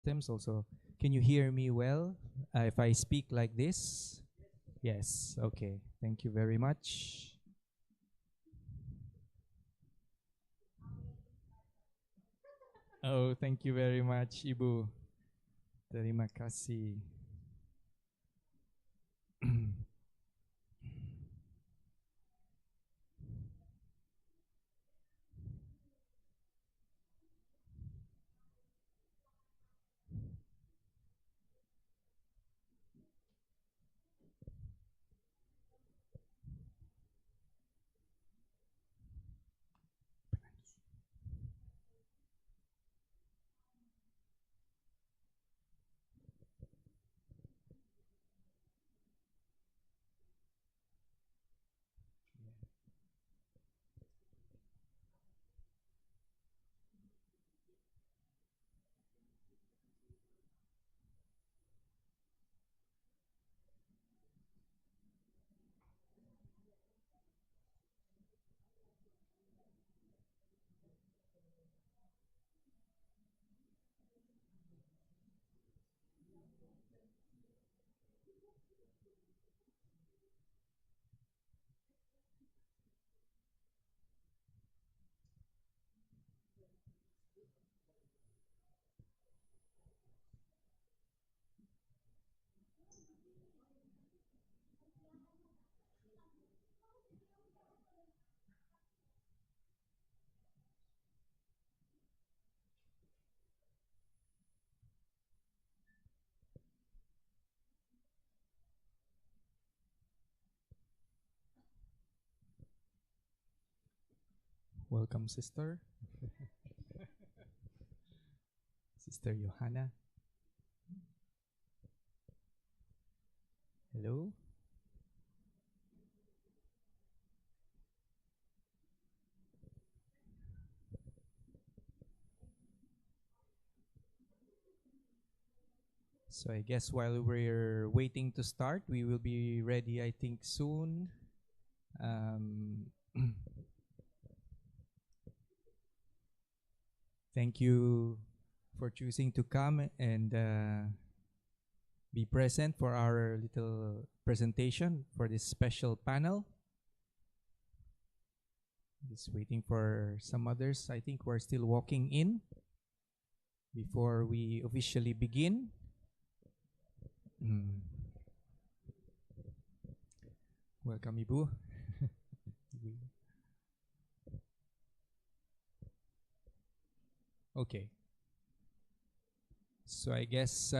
systems also. Can you hear me well if I speak like this? Yes. Okay. Thank you very much. Oh, thank you very much, Ibu. Terima kasih. Welcome, sister. Sister Johanna. Hello. So I guess while we're waiting to start, we will be ready, I think, soon. Thank you for choosing to come and be present for our little presentation for this special panel. Just waiting for some others. I think we're still walking in before we officially begin. Welcome, Ibu. Okay. So I guess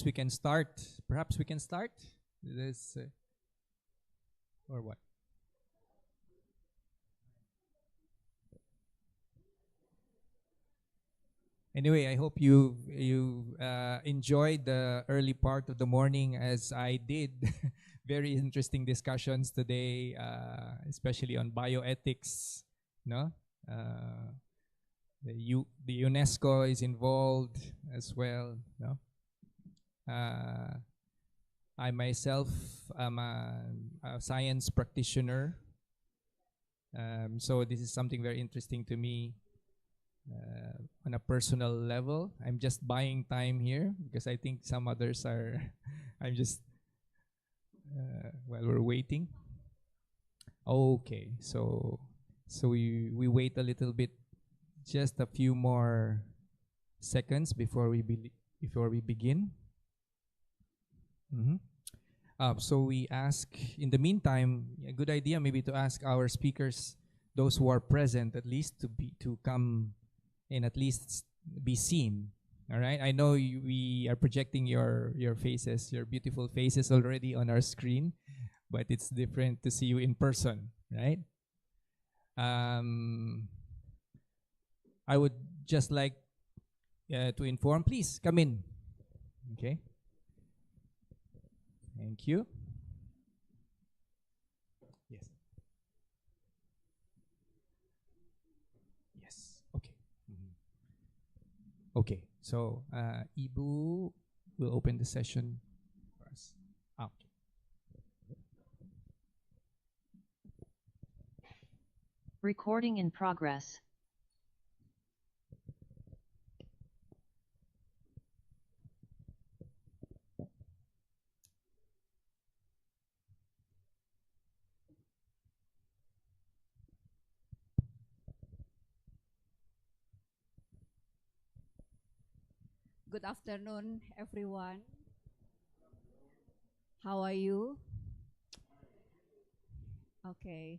we can start. Perhaps we can start this, or what? Anyway, I hope you enjoyed the early part of the morning as I did. Very interesting discussions today, especially on bioethics. No, the UNESCO is involved as well. No, I myself am a science practitioner, so this is something very interesting to me. On a personal level, I'm just buying time here because I think some others are. I'm just while we're waiting. Okay, so we wait a little bit, just a few more seconds before we begin. So we ask, in the meantime, a good idea maybe to ask our speakers, those who are present, at least to come and at least be seen. All right. I know we are projecting your faces, your beautiful faces already on our screen, but it's different to see you in person, right? I would just like to inform. Please come in. Okay. Thank you. Yes. Yes. Okay. Okay, so Ibu will open the session for us. Okay. Recording in progress. Good afternoon, everyone. How are you? Okay.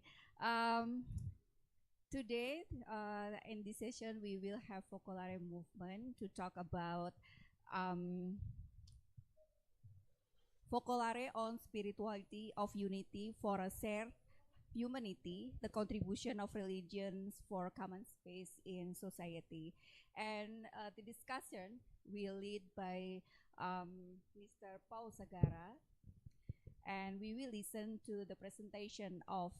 Today, in this session, we will have Focolare movement to talk about Focolare on spirituality of unity for a shared humanity, the contribution of religions for common space in society. And the discussion will lead by Mr. Paul Sagara, and we will listen to the presentation of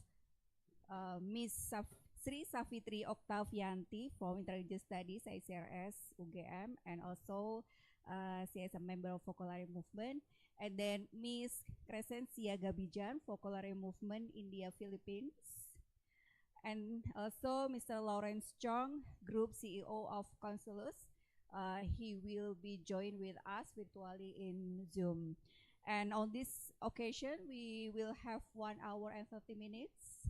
Ms. Sri Savitri Octavianti from Intelligence Studies, ICRS, UGM, and also she is a member of Focolare Movement. And then Ms. Crescencia Gabijan, Focolare Movement, India, Philippines. And also Mr. Lawrence Chong, Group CEO of Consulus. He will be joined with us virtually in Zoom. And on this occasion, we will have 1 hour and 30 minutes.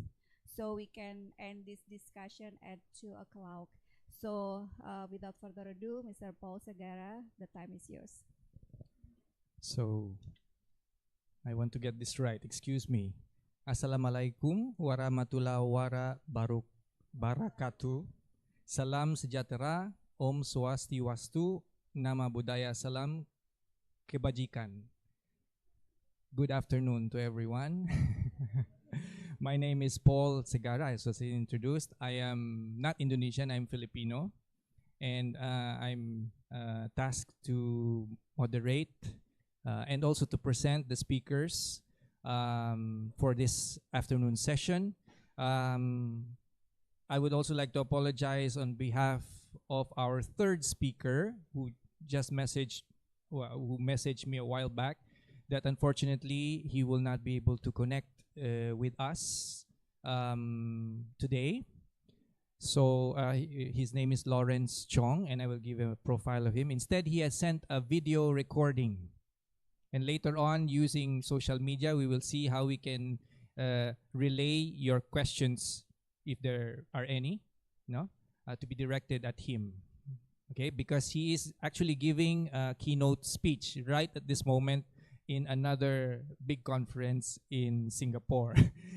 So we can end this discussion at 2 o'clock. So without further ado, Mr. Paul Sagara, the time is yours. So, I want to get this right. Excuse me. Assalamualaikum warahmatullahi wabarakatuh. Salam sejahtera, Om Swastiastu, Nama Budaya Salam Kebajikan. Good afternoon to everyone. My name is Paul Sagara, as was introduced. I am not Indonesian, I'm Filipino. And I'm tasked to moderate and also to present the speakers for this afternoon session. I would also like to apologize on behalf of our third speaker who just messaged me a while back that unfortunately he will not be able to connect with us today. So his name is Lawrence Chong, and I will give a profile of him. Instead, he has sent a video recording. And later on, using social media, we will see how we can relay your questions, if there are any, to be directed at him. Okay, because he is actually giving a keynote speech right at this moment in another big conference in Singapore.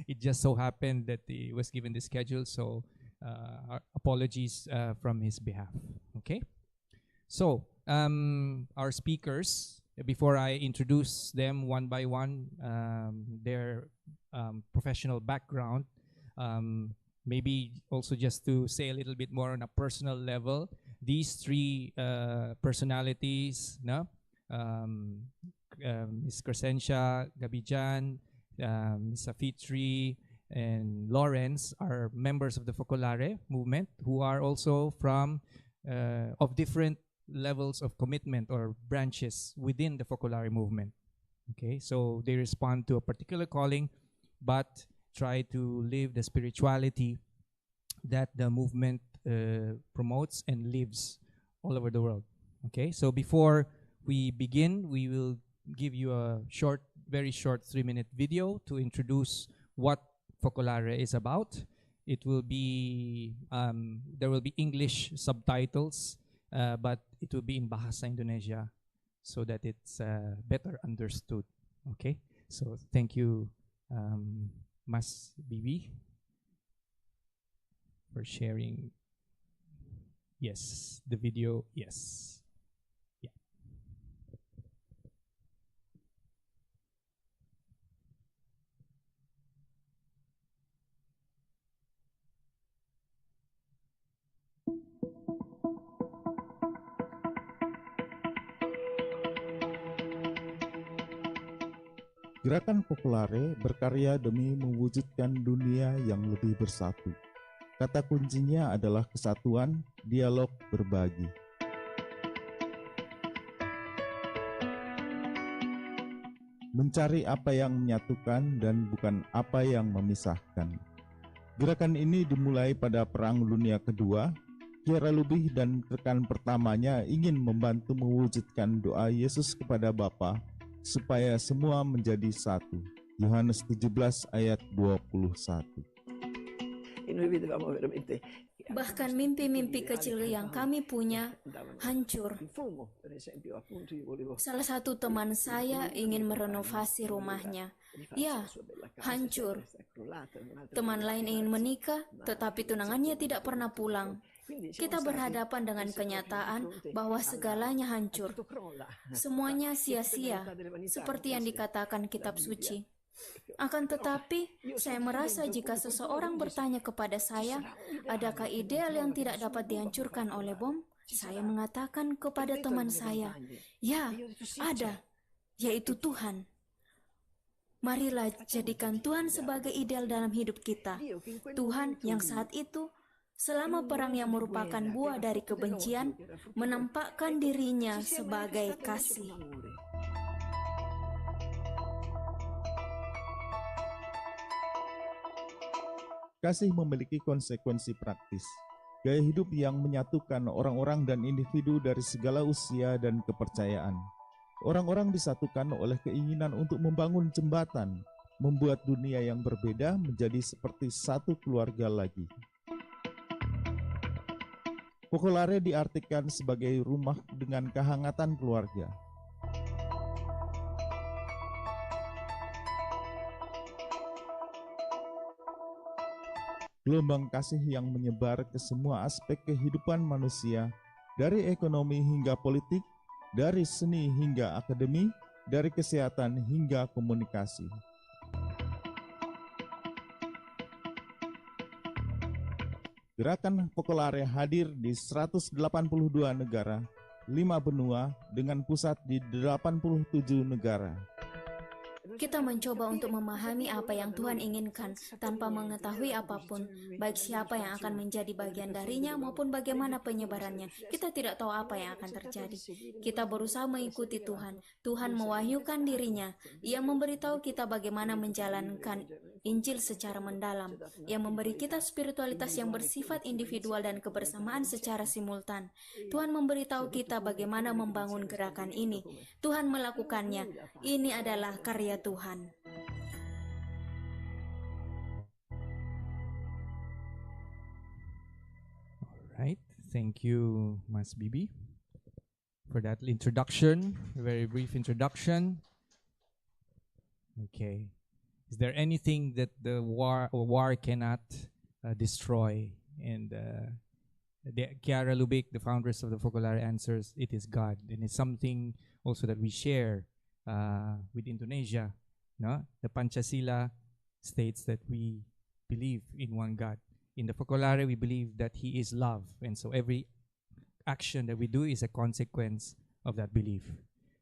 It just so happened that he was given the schedule, so our apologies from his behalf. Okay, so our speakers, before I introduce them one by one, their professional background, maybe also just to say a little bit more on a personal level, these three personalities, Ms. Crescencia Gabijan, Ms. Savitri, and Lawrence are members of the Focolare movement who are also from of different levels of commitment or branches within the Focolare movement. Okay, so they respond to a particular calling, but try to live the spirituality that the movement promotes and lives all over the world. Okay, so before we begin, we will give you a short, very short 3-minute video to introduce what Focolare is about. It will be, there will be English subtitles, but it will be in Bahasa Indonesia so that it's better understood. Okay, so thank you, Mas Bibi, for sharing. Yes, the video, yes. Gerakan Focolare berkarya demi mewujudkan dunia yang lebih bersatu. Kata kuncinya adalah kesatuan, dialog, berbagi. Mencari apa yang menyatukan dan bukan apa yang memisahkan. Gerakan ini dimulai pada Perang Dunia Kedua. Kiara Lubih dan rekan pertamanya ingin membantu mewujudkan doa Yesus kepada Bapa supaya semua menjadi satu. Yohanes 17 ayat 21. Bahkan mimpi-mimpi kecil yang kami punya hancur. Salah satu teman saya ingin merenovasi rumahnya. Ya, hancur. Teman lain ingin menikah, tetapi tunangannya tidak pernah pulang. Kita berhadapan dengan kenyataan bahwa segalanya hancur. Semuanya sia-sia, seperti yang dikatakan kitab suci. Akan tetapi, saya merasa jika seseorang bertanya kepada saya, adakah ideal yang tidak dapat dihancurkan oleh bom? Saya mengatakan kepada teman saya, ya, ada, yaitu Tuhan. Marilah jadikan Tuhan sebagai ideal dalam hidup kita. Tuhan yang saat itu, selama perang yang merupakan buah dari kebencian, menampakkan dirinya sebagai kasih. Kasih memiliki konsekuensi praktis. Gaya hidup yang menyatukan orang-orang dan individu dari segala usia dan kepercayaan. Orang-orang disatukan oleh keinginan untuk membangun jembatan, membuat dunia yang berbeda menjadi seperti satu keluarga lagi. Focolare diartikan sebagai rumah dengan kehangatan keluarga. Gelombang kasih yang menyebar ke semua aspek kehidupan manusia, dari ekonomi hingga politik, dari seni hingga akademi, dari kesehatan hingga komunikasi. Gerakan Focolare hadir di 182 negara, 5 benua dengan pusat di 87 negara. Kita mencoba untuk memahami apa yang Tuhan inginkan tanpa mengetahui apapun, baik siapa yang akan menjadi bagian darinya maupun bagaimana penyebarannya. Kita tidak tahu apa yang akan terjadi. Kita berusaha mengikuti Tuhan. Tuhan mewahyukan dirinya. Ia memberitahu kita bagaimana menjalankan Injil secara mendalam. Ia memberi kita spiritualitas yang bersifat individual dan kebersamaan secara simultan. Tuhan memberitahu kita bagaimana membangun gerakan ini. Tuhan melakukannya. Ini adalah karya Tuhan. Alright, thank you, Mas Bibi, for that introduction, a very brief introduction. Okay. Is there anything that the war cannot destroy? And Chiara Lubick, the founders of the Focolare, answers, it is God. And it's something also that we share with Indonesia. No? The Pancasila states that we believe in one God. In the Focolare, we believe that He is love. And so every action that we do is a consequence of that belief.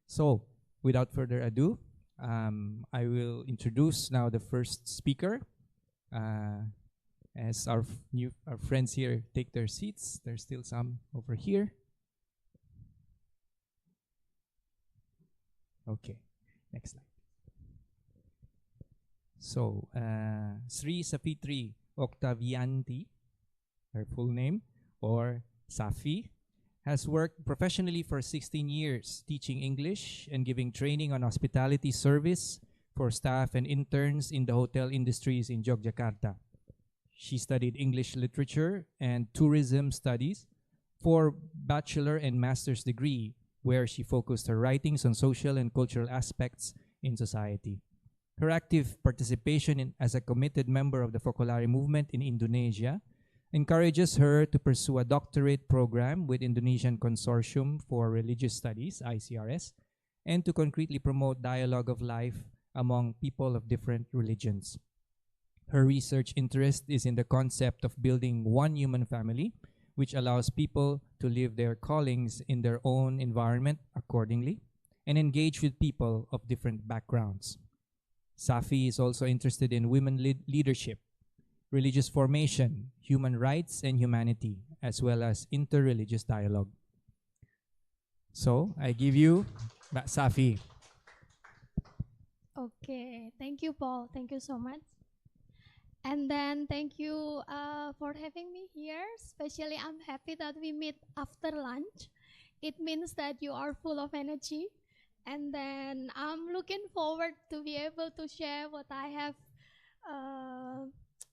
So, without further ado, I will introduce now the first speaker. As our friends here take their seats, there's still some over here. Okay, next slide. So, Sri Sapitri Octavianti, her full name, or Safi, has worked professionally for 16 years, teaching English and giving training on hospitality service for staff and interns in the hotel industries in Yogyakarta. She studied English literature and tourism studies for bachelor and master's degree, where she focused her writings on social and cultural aspects in society. Her active participation as a committed member of the Focolare movement in Indonesia encourages her to pursue a doctorate program with Indonesian Consortium for Religious Studies, ICRS, and to concretely promote dialogue of life among people of different religions. Her research interest is in the concept of building one human family, which allows people to live their callings in their own environment accordingly and engage with people of different backgrounds. Safi is also interested in women leadership, religious formation, human rights and humanity, as well as interreligious dialogue. So, I give you Safi. Okay, thank you, Paul. Thank you so much. And then thank you for having me here. Especially I'm happy that we meet after lunch. It means that you are full of energy. And then I'm looking forward to be able to share what I have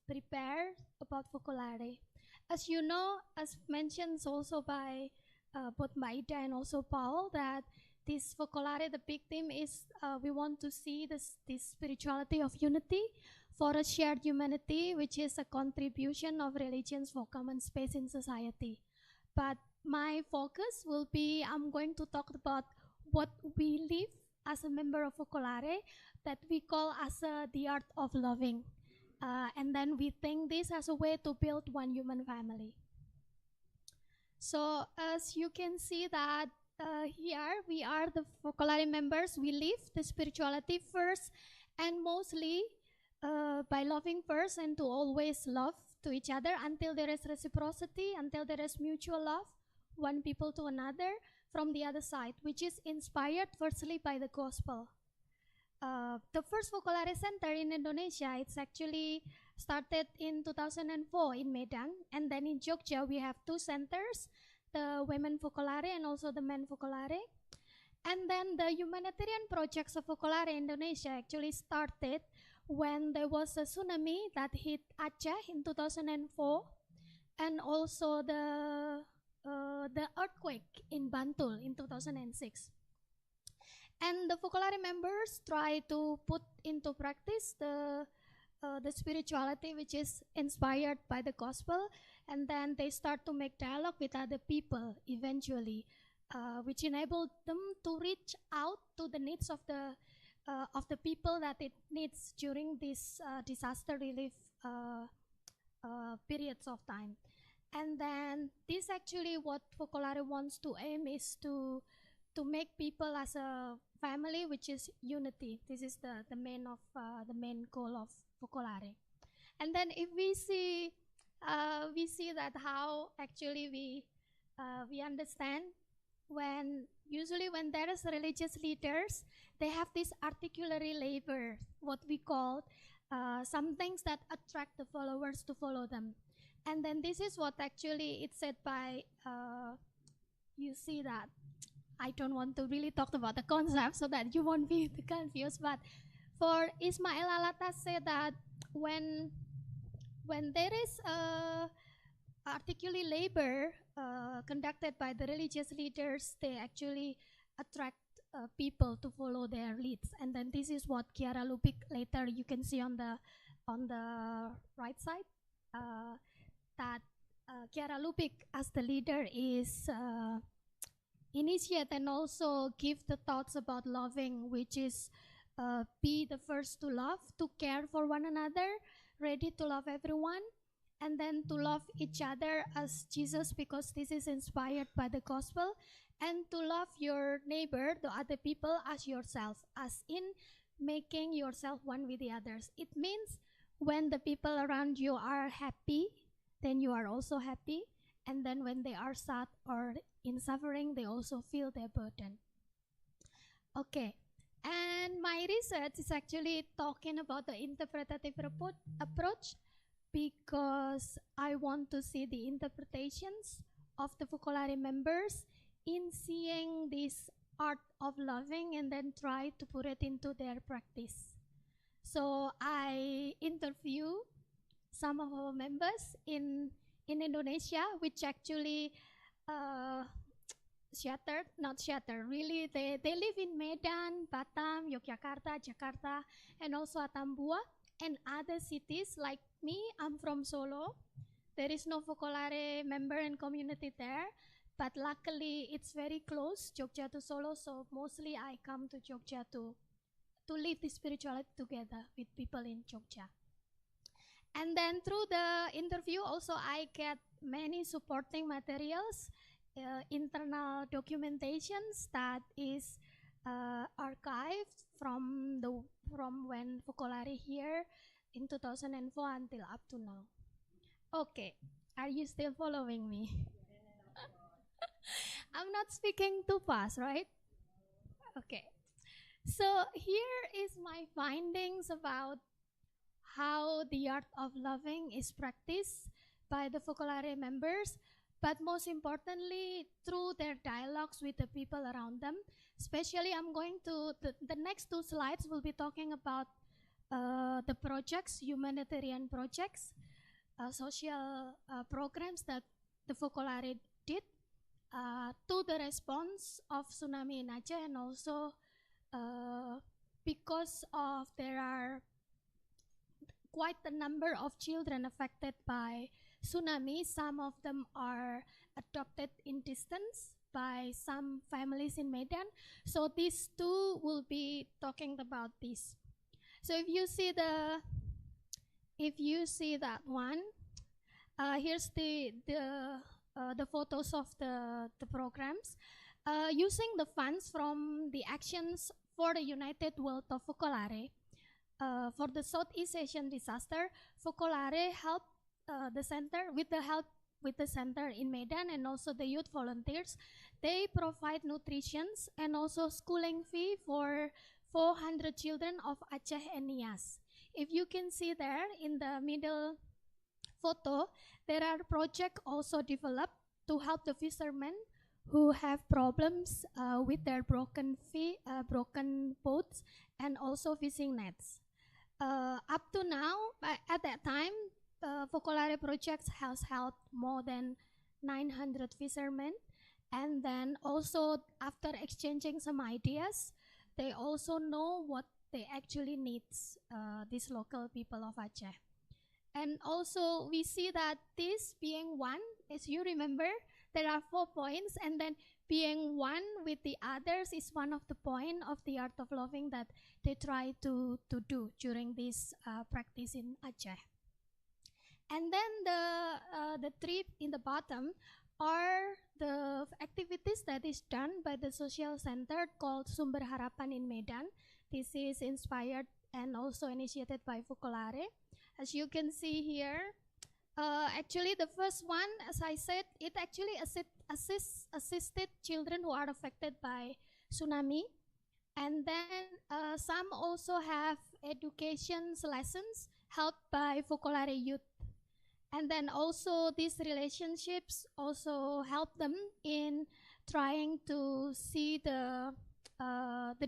prepare about Focolare. As you know, as mentioned also by both Maida and also Paul, that this Focolare, the big theme is we want to see this spirituality of unity for a shared humanity, which is a contribution of religions for common space in society. But my focus will be, I'm going to talk about what we live as a member of Focolare, that we call as the art of loving. And then we think this as a way to build one human family. So as you can see that here we are the Focolare members. We live the spirituality first and mostly by loving first and to always love to each other until there is reciprocity, until there is mutual love, one people to another from the other side, which is inspired firstly by the gospel. The first Focolare Center in Indonesia, it's actually started in 2004 in Medan, and then in Jogja we have two centers, the Women Focolare and also the Men Focolare. And then the humanitarian projects of Focolare Indonesia actually started when there was a tsunami that hit Aceh in 2004, and also the earthquake in Bantul in 2006. And the Focolare members try to put into practice the spirituality which is inspired by the gospel, and then they start to make dialogue with other people eventually, which enabled them to reach out to the needs of the people that it needs during this disaster relief periods of time. And then this actually what Focolare wants to aim is to make people as a family, which is unity. This is the main goal of Focolare. And then if we see that how actually we understand usually when there is religious leaders, they have this articulatory labor, what we call some things that attract the followers to follow them. And then this is what actually it's said by you see that I don't want to really talk about the concept so that you won't be confused, but for Ismail Alata said that when there is articulate labor conducted by the religious leaders, they actually attract people to follow their leads. And then this is what Chiara Lubich later you can see on the right side, that Chiara Lubich as the leader is initiate and also give the thoughts about loving, which is be the first to love, to care for one another, ready to love everyone, and then to love each other as Jesus, because this is inspired by the gospel, and to love your neighbor, the other people, as yourself, as in making yourself one with the others. It means when the people around you are happy, then you are also happy, and then when they are sad or in suffering, they also feel their burden. Okay, and my research is actually talking about the interpretative approach, because I want to see the interpretations of the Focolare members in seeing this art of loving and then try to put it into their practice. So I interview some of our members in Indonesia, which actually really they live in Medan, Batam, Yogyakarta, Jakarta, and also Atambua and other cities. Like me, I'm from Solo. There is no Focolare member and community there, but luckily it's very close, Jogja to Solo, so mostly I come to Jogja to live the spirituality together with people in Jogja. And then through the interview also I get many supporting materials, internal documentations that is archived from when Focolare here in 2004 until up to now. Okay, are you still following me? I'm not speaking too fast, right? Okay, so here is my findings about how the art of loving is practiced by the Focolare members, but most importantly through their dialogues with the people around them. Especially I'm going to, the next two slides will be talking about the projects, humanitarian projects, social programs that the Focolare did to the response of tsunami in Aceh, and also because of there are quite a number of children affected by tsunami. Some of them are adopted in distance by some families in Medan. So these two will be talking about this. So if you see that one, here's the photos of the programs. Using the funds from the actions for the United World of Focolare, for the Southeast Asian disaster, Focolare helped the center with the center in Medan and also the youth volunteers. They provide nutrition and also schooling fee for 400 children of Aceh and Nias. If you can see there in the middle photo, there are projects also developed to help the fishermen who have problems with their broken boats and also fishing nets. Up to now, at that time, Focolare projects has helped more than 900 fishermen, and then also after exchanging some ideas, they also know what they actually needs, these local people of Aceh. And also we see that this being one, as you remember, there are 4 points, and then being one with the others is one of the point of the art of loving that they try to do during this practice in Aceh. And then the three in the bottom are the activities that is done by the social center called Sumber Harapan in Medan. This is inspired and also initiated by Focolare. As you can see here, actually the first one, as I said, it actually assisted children who are affected by tsunami. And then some also have education lessons helped by Focolare youth. And then also these relationships also help them in trying to see the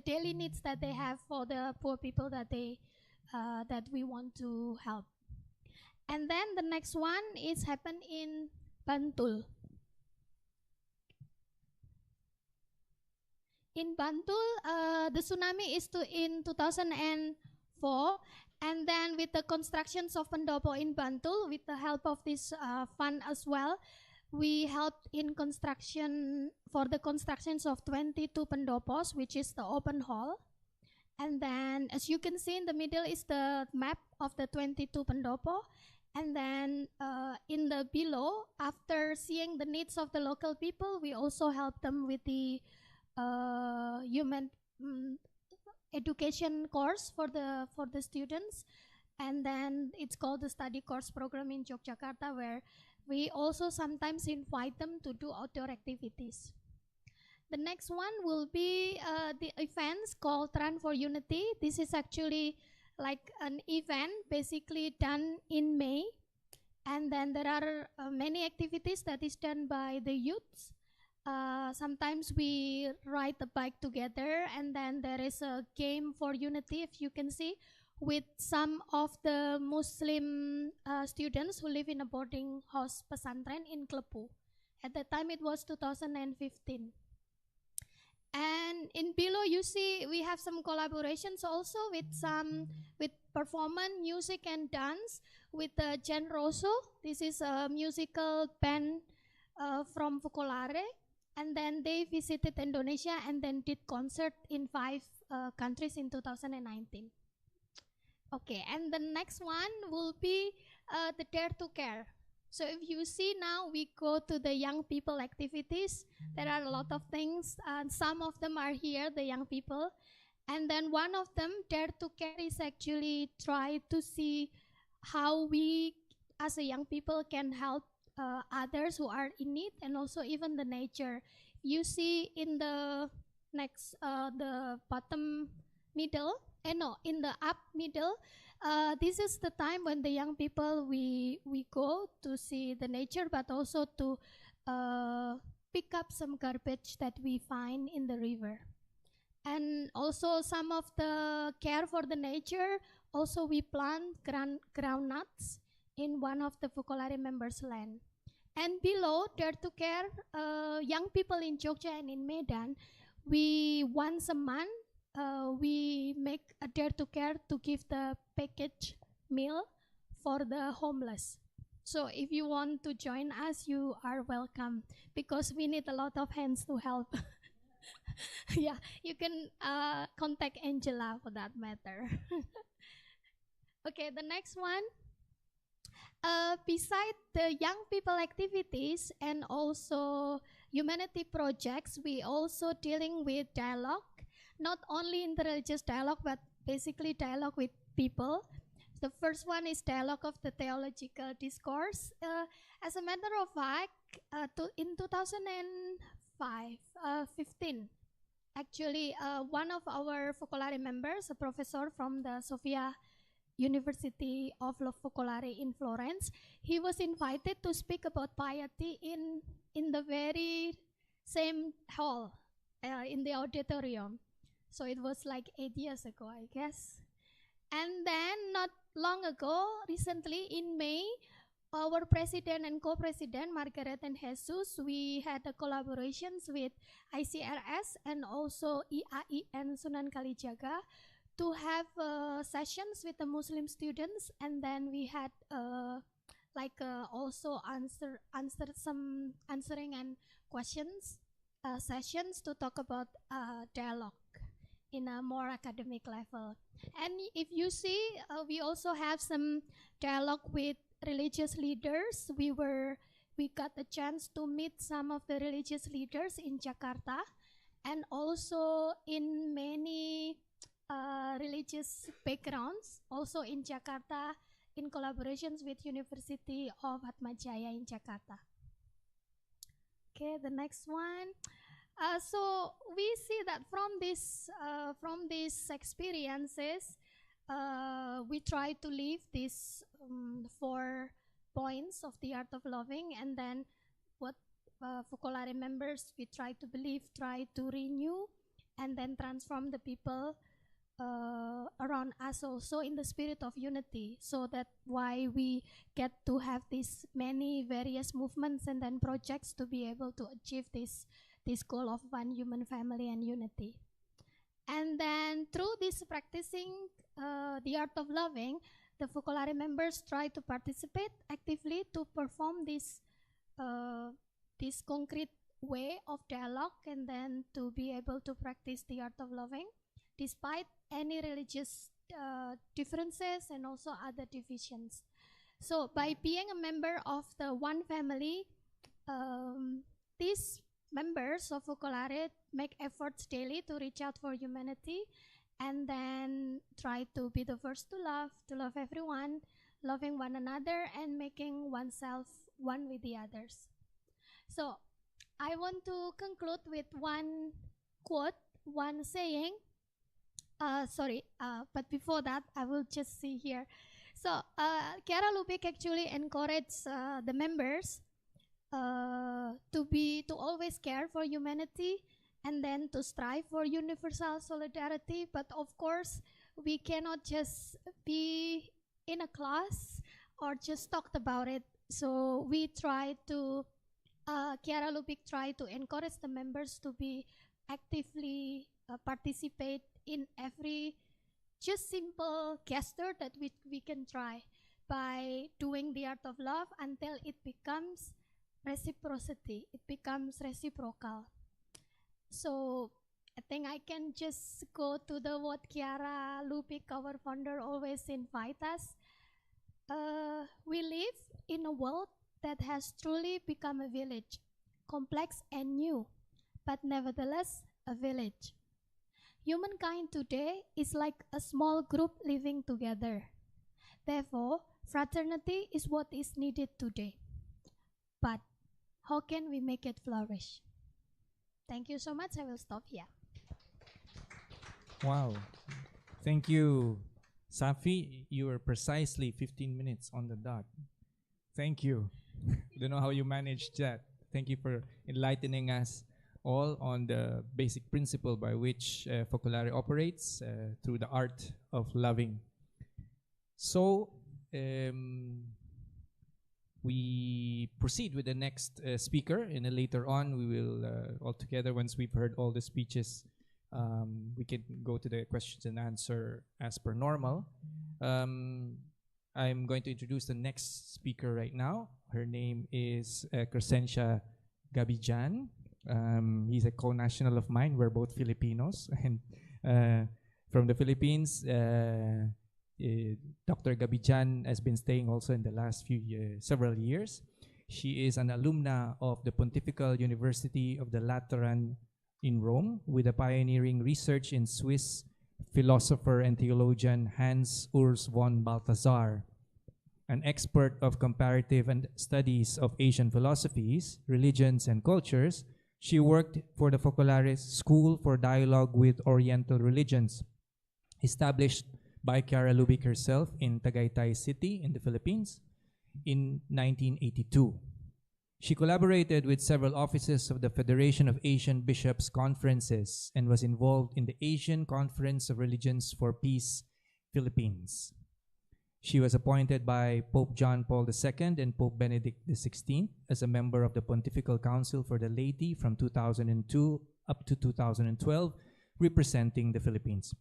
daily needs that they have for the poor people that we want to help. And then the next one is happened in Bantul. In Bantul, the tsunami is in 2004, and then with the constructions of pendopo in Bantul, with the help of this fund as well, we helped in construction for the constructions of 22 pendopos, which is the open hall. And then, as you can see in the middle is the map of the 22 pendopo. And then in the below, after seeing the needs of the local people, we also help them with the human education course for the students. And then it's called the study course program in Yogyakarta, where we also sometimes invite them to do outdoor activities. The next one will be the events called Run for Unity. This is actually like an event basically done in May. And then there are many activities that is done by the youths. Sometimes we ride the bike together, and then there is a game for unity, if you can see, with some of the Muslim students who live in a boarding house pesantren in Klepu. At that time it was 2015. And in below you see we have some collaborations also with performance, music and dance with Jen Rosso. This is a musical band from Focolare. And then they visited Indonesia and then did concert in 5 countries in 2019. Okay, and the next one will be the Dare to Care. So if you see now, we go to the young people activities. There are a lot of things, and some of them are here, the young people. And then one of them, Dare to Care, is actually try to see how we, as a young people, can help others who are in need, and also even the nature. You see in the next, the bottom middle, in the up middle, this is the time when the young people, we go to see the nature, but also to pick up some garbage that we find in the river. And also some of the care for the nature, also we plant groundnuts in one of the Focolare members' land. And below, Dare to Care, young people in Jogja and in Medan, we once a month, we make a Dare to Care to give the package meal for the homeless. So if you want to join us, you are welcome, because we need a lot of hands to help. Yeah, you can contact Angela for that matter. Okay, the next one. Beside the young people activities and also humanity projects, we also dealing with dialogue, not only interreligious dialogue, but basically dialogue with people. The first one is dialogue of the theological discourse. As a matter of fact, in 2015, actually, one of our Focolare members, a professor from the Sofia University of Focolare in Florence, he was invited to speak about piety in the very same hall, in the auditorium. So it was like 8 years ago, I guess. And then not long ago, recently in May, our president and co-president, Margaret and Jesus, we had a collaborations with ICRS and also IAIN Sunan Kalijaga to have sessions with the Muslim students, and then we had also answering and questions sessions to talk about dialogue in a more academic level. And if you see, we also have some dialogue with religious leaders. We got the chance to meet some of the religious leaders in Jakarta, and also in many religious backgrounds, also in Jakarta, in collaborations with University of Atmajaya in Jakarta. Okay, the next one. So we see that from these experiences, we try to live these 4 points of the art of loving, and then what Focolare members we try to believe, try to renew, and then transform the people around us also in the spirit of unity. So that's why we get to have these many various movements and then projects to be able to achieve this goal of one human family and unity. And then through this practicing the art of loving, the Focolare members try to participate actively to perform this concrete way of dialogue, and then to be able to practice the art of loving despite any religious differences and also other divisions. So by being a member of the one family, these members of Focolare make efforts daily to reach out for humanity, and then try to be the first to love everyone, loving one another, and making oneself one with the others. So I want to conclude with one quote, one saying. But before that, I will just see here. So Chiara Lubich actually encouraged the members to always care for humanity, and then to strive for universal solidarity. But of course, we cannot just be in a class or just talked about it. So we try to, Chiara Lubich tried to encourage the members to be actively participate in every just simple gesture that we can try by doing the art of love until it becomes reciprocity, it becomes reciprocal. So I think I can just go to the what Chiara Lubich, our founder, always invite us. We live in a world that has truly become a village, complex and new, but nevertheless a village. Humankind today is like a small group living together. Therefore, fraternity is what is needed today. But how can we make it flourish? Thank you so much. I will stop here. Wow. Thank you, Safi. You were precisely 15 minutes on the dot. Thank you. Don't know how you managed that. Thank you for enlightening us all on the basic principle by which Focolare operates through the art of loving. So, we proceed with the next speaker, and then later on we will all together, once we've heard all the speeches, we can go to the questions and answer as per normal. I'm going to introduce the next speaker right now. Her name is Crescencia Gabijan. He's a co-national of mine. We're both Filipinos, and from the Philippines, Dr. Gabijan has been staying also in the last several years. She is an alumna of the Pontifical University of the Lateran in Rome, with a pioneering research in Swiss philosopher and theologian Hans Urs von Balthasar. An expert of comparative and studies of Asian philosophies, religions, and cultures, she worked for the Focolare School for Dialogue with Oriental Religions, established by Chiara Lubich herself in Tagaytay City in the Philippines in 1982. She collaborated with several offices of the Federation of Asian Bishops' Conferences and was involved in the Asian Conference of Religions for Peace, Philippines. She was appointed by Pope John Paul II and Pope Benedict XVI as a member of the Pontifical Council for the Laity from 2002 up to 2012, representing the Philippines.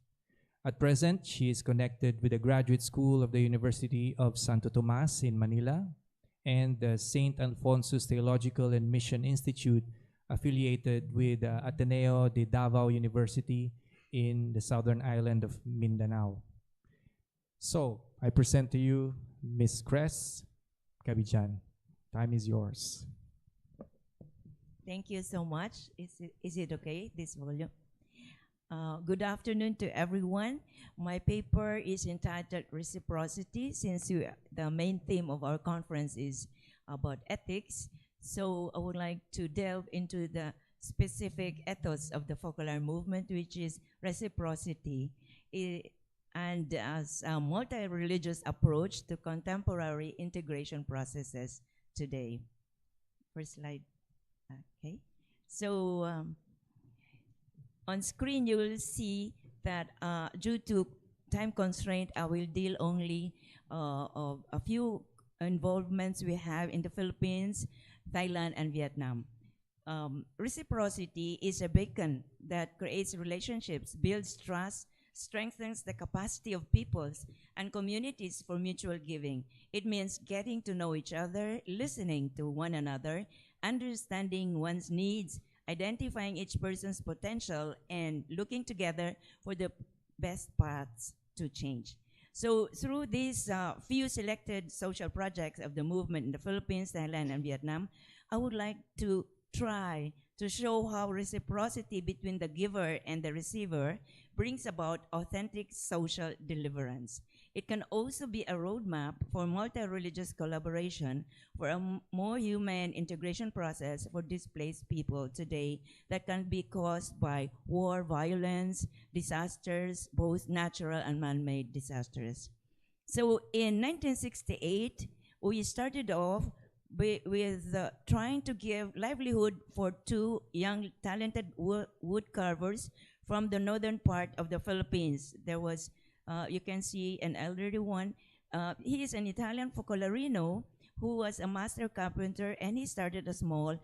At present, she is connected with the Graduate School of the University of Santo Tomas in Manila and the St. Alphonsus Theological and Mission Institute, affiliated with Ateneo de Davao University in the southern island of Mindanao. So, I present to you Ms. Cres Gabijan. Time is yours. Thank you so much. Is it okay, this volume? Good afternoon to everyone. My paper is entitled Reciprocity, since the main theme of our conference is about ethics. So I would like to delve into the specific ethos of the Focolare movement, which is reciprocity, and as a multi-religious approach to contemporary integration processes today. First slide. Okay. So on screen, you will see that due to time constraint, I will deal only of a few involvements we have in the Philippines, Thailand, and Vietnam. Reciprocity is a beacon that creates relationships, builds trust, strengthens the capacity of peoples and communities for mutual giving. It means getting to know each other, listening to one another, understanding one's needs, identifying each person's potential, and looking together for the best paths to change. So through these few selected social projects of the movement in the Philippines, Thailand, and Vietnam, I would like to try to show how reciprocity between the giver and the receiver brings about authentic social deliverance. It can also be a roadmap for multi-religious collaboration for a more human integration process for displaced people today that can be caused by war, violence, disasters, both natural and man-made disasters. So in 1968, we started off with trying to give livelihood for two young talented wood carvers from the northern part of the Philippines. There was, you can see an elderly one. He is an Italian Focolarino who was a master carpenter, and he started a small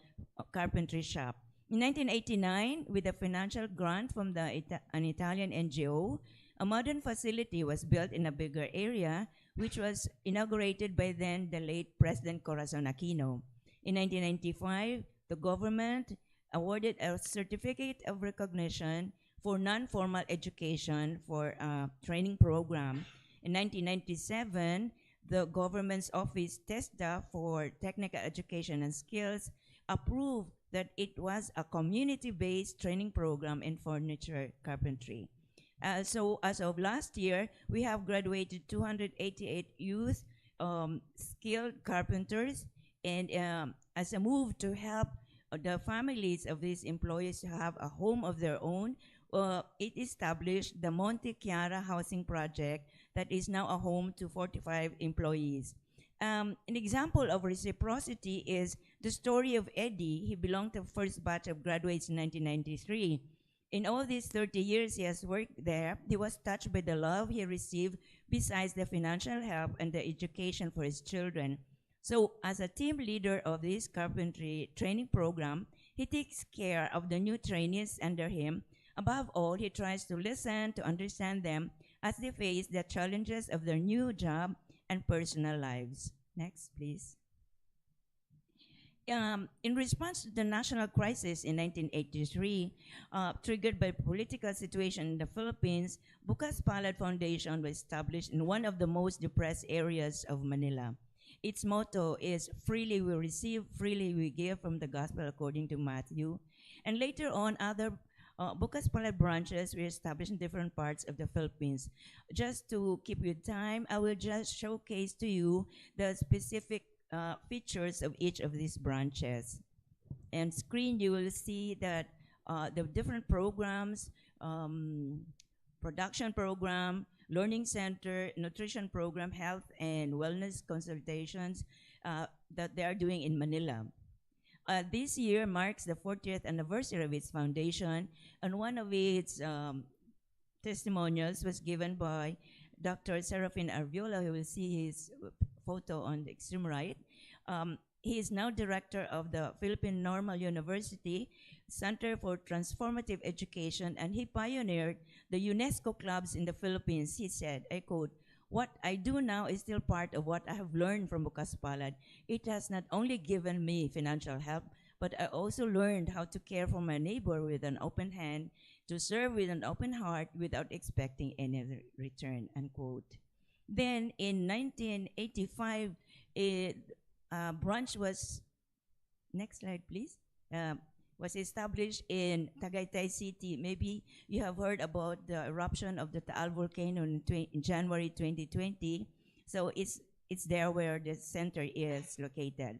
carpentry shop. In 1989, with a financial grant from an Italian NGO, a modern facility was built in a bigger area, which was inaugurated by then the late President Corazon Aquino. In 1995, the government awarded a certificate of recognition for non-formal education for a training program. In 1997, the government's office, TESDA, for technical education and skills, approved that it was a community-based training program in furniture carpentry. So as of last year, we have graduated 288 youth skilled carpenters, and as a move to help the families of these employees to have a home of their own, it established the Monte Chiara Housing Project that is now a home to 45 employees. An example of reciprocity is the story of Eddie. He belonged to the first batch of graduates in 1993. In all these 30 years he has worked there, he was touched by the love he received besides the financial help and the education for his children. So as a team leader of this carpentry training program, he takes care of the new trainees under him. Above all, he tries to listen, to understand them as they face the challenges of their new job and personal lives. Next, please. In response to the national crisis in 1983, triggered by political situation in the Philippines, Bukas Palad Foundation was established in one of the most depressed areas of Manila. Its motto is, freely we receive, freely we give, from the gospel according to Matthew. And later on, other Bukas Palad branches were established in different parts of the Philippines. Just to keep you time, I will just showcase to you the specific features of each of these branches. And screen, you will see that the different programs, production program, learning center, nutrition program, health and wellness consultations that they are doing in Manila. This year marks the 40th anniversary of its foundation, and one of its testimonials was given by Dr. Serafin Arviola, who will see his photo on the extreme right. He is now director of the Philippine Normal University Center for Transformative Education, and he pioneered the UNESCO clubs in the Philippines. He said, I quote, "What I do now is still part of what I have learned from Bukas Palad. It has not only given me financial help, but I also learned how to care for my neighbor with an open hand, to serve with an open heart without expecting any return," unquote. Then in 1985, a branch was, next slide please, was established in Tagaytay City. Maybe you have heard about the eruption of the Taal volcano in January 2020. So it's there where the center is located.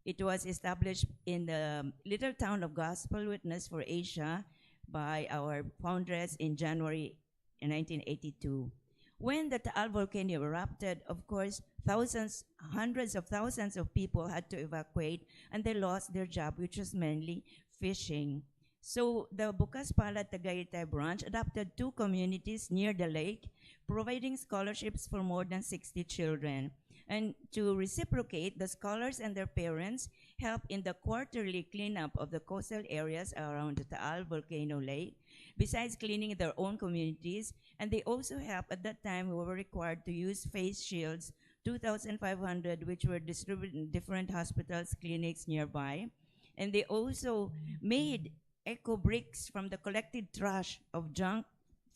It was established in the little town of Gospel Witness for Asia by our foundress in January 1982. When the Taal volcano erupted, of course, hundreds of thousands of people had to evacuate, and they lost their job, which was mainly fishing. So the Bukas Palad Tagaytay branch adopted 2 communities near the lake, providing scholarships for more than 60 children. And to reciprocate, the scholars and their parents help in the quarterly cleanup of the coastal areas around the Taal volcano lake, besides cleaning their own communities. And they also help, at that time, we were required to use face shields, 2,500, which were distributed in different hospitals, clinics nearby. And they also made eco bricks from the collected trash of junk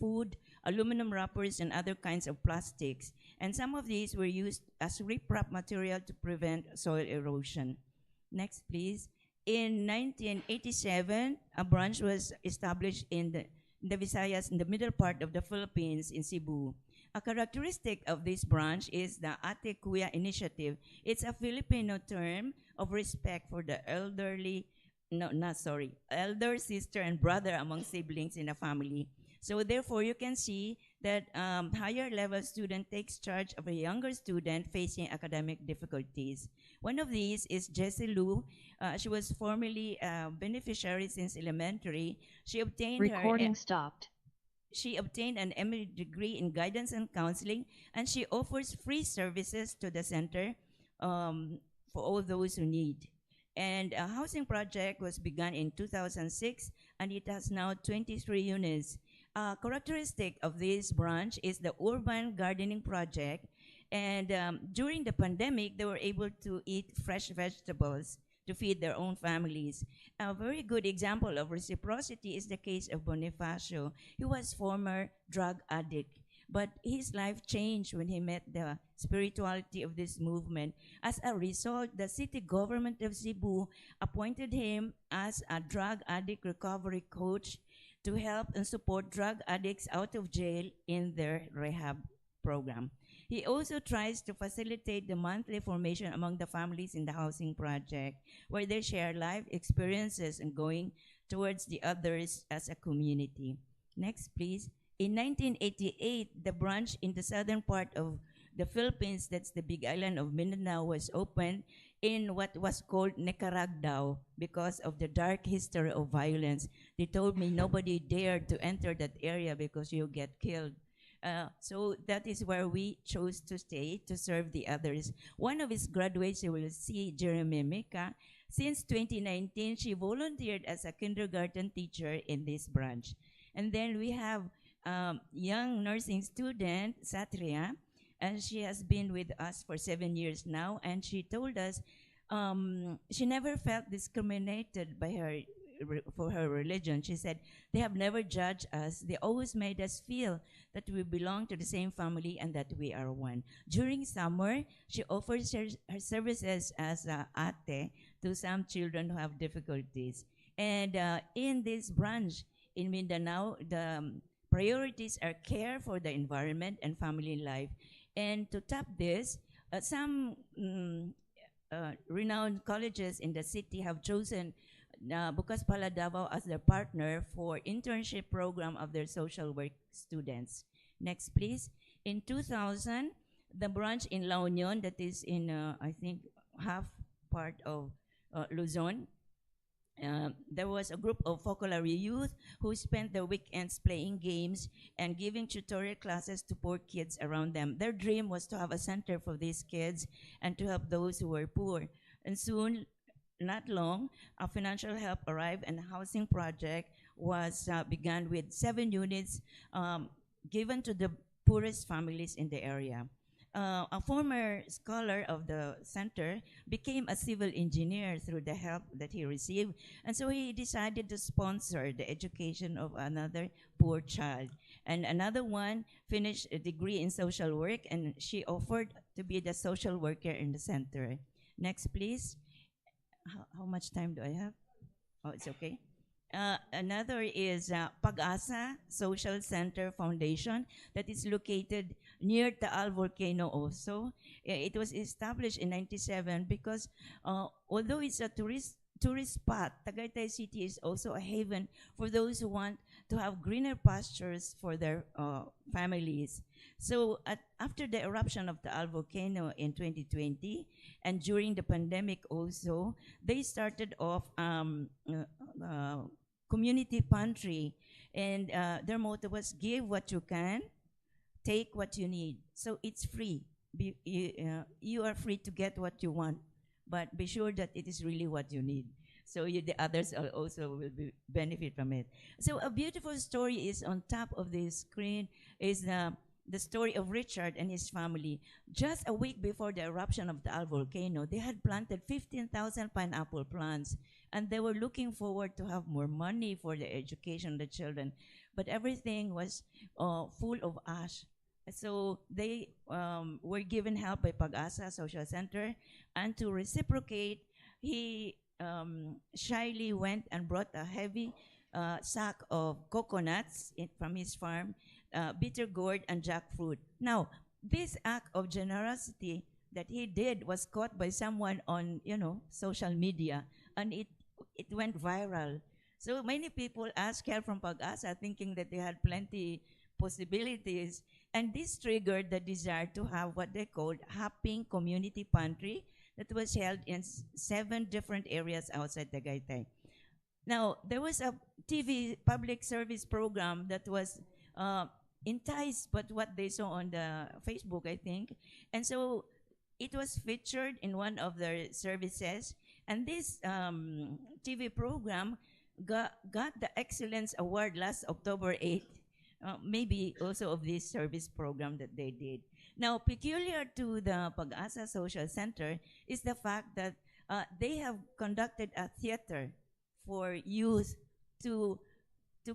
food, aluminum wrappers, and other kinds of plastics. And some of these were used as riprap material to prevent soil erosion. Next, please. In 1987, a branch was established in the Visayas, in the middle part of the Philippines, in Cebu. A characteristic of this branch is the Ate Kuya initiative. It's a Filipino term of respect for the elder sister and brother among siblings in a family. So therefore, you can see that higher level student takes charge of a younger student facing academic difficulties. One of these is Jessie Lu. She was formerly a beneficiary since elementary. She obtained She obtained an MA degree in guidance and counseling, and she offers free services to the center for all those who need. And a housing project was begun in 2006, and it has now 23 units. A characteristic of this branch is the urban gardening project, and during the pandemic, they were able to eat fresh vegetables to feed their own families. A very good example of reciprocity is the case of Bonifacio. He was former drug addict, but his life changed when he met the spirituality of this movement. As a result, the city government of Cebu appointed him as a drug addict recovery coach to help and support drug addicts out of jail in their rehab program. He also tries to facilitate the monthly formation among the families in the housing project, where they share life experiences and going towards the others as a community. Next, please. In 1988, the branch in the southern part of the Philippines, that's the big island of Mindanao, was opened in what was called Nicaragdao because of the dark history of violence. They told me nobody dared to enter that area because you get killed. So that is where we chose to stay to serve the others. One of his graduates, you will see, Jeremy Mika. Since 2019, she volunteered as a kindergarten teacher in this branch. And then we have young nursing student, Satria, and she has been with us for 7 years now, and she told us she never felt discriminated by her for her religion. She said, they have never judged us. They always made us feel that we belong to the same family and that we are one. During summer, she offers her services as ate to some children who have difficulties. And in this branch in Mindanao, the priorities are care for the environment and family life. And to tap this, some renowned colleges in the city have chosen Bukas Pala Davao as their partner for internship program of their social work students. Next, please. In 2000, the branch in La Union, that is in, I think, half part of Luzon, there was a group of Focolare youth who spent their weekends playing games and giving tutorial classes to poor kids around them. Their dream was to have a center for these kids and to help those who were poor. And soon, not long, a financial help arrived and a housing project was begun with 7 units given to the poorest families in the area. A former scholar of the center became a civil engineer through the help that he received, and so he decided to sponsor the education of another poor child. And another one finished a degree in social work, and she offered to be the social worker in the center. Next, please. How much time do I have? Oh, it's okay. Another is Pag-asa Social Center Foundation that is located near Taal Volcano also. It was established in 97 because although it's a tourist spot, Tagaytay City is also a haven for those who want to have greener pastures for their families. So after the eruption of the Taal volcano in 2020 and during the pandemic also, they started off community pantry, and their motto was give what you can, take what you need. So it's free. You are free to get what you want, but be sure that it is really what you need. So the others also will benefit from it. So a beautiful story is on top of the screen is the story of Richard and his family. Just a week before the eruption of the Taal volcano, they had planted 15,000 pineapple plants, and they were looking forward to have more money for the education of the children. But everything was full of ash. So they were given help by Pag-asa Social Center, and to reciprocate, he shyly went and brought a heavy sack of coconuts from his farm, bitter gourd, and jackfruit. Now, this act of generosity that he did was caught by someone on, social media, and it went viral. So many people asked help from Pag-asa thinking that they had plenty possibilities, and this triggered the desire to have what they called Happing Community Pantry that was held in 7 different areas outside Tagaytay. Now, there was a TV public service program that was enticed by what they saw on the Facebook, I think. And so it was featured in one of their services. And this TV program got the Excellence Award last October 8th, maybe also of this service program that they did. Now, peculiar to the Pag-asa Social Center is the fact that they have conducted a theater for youth to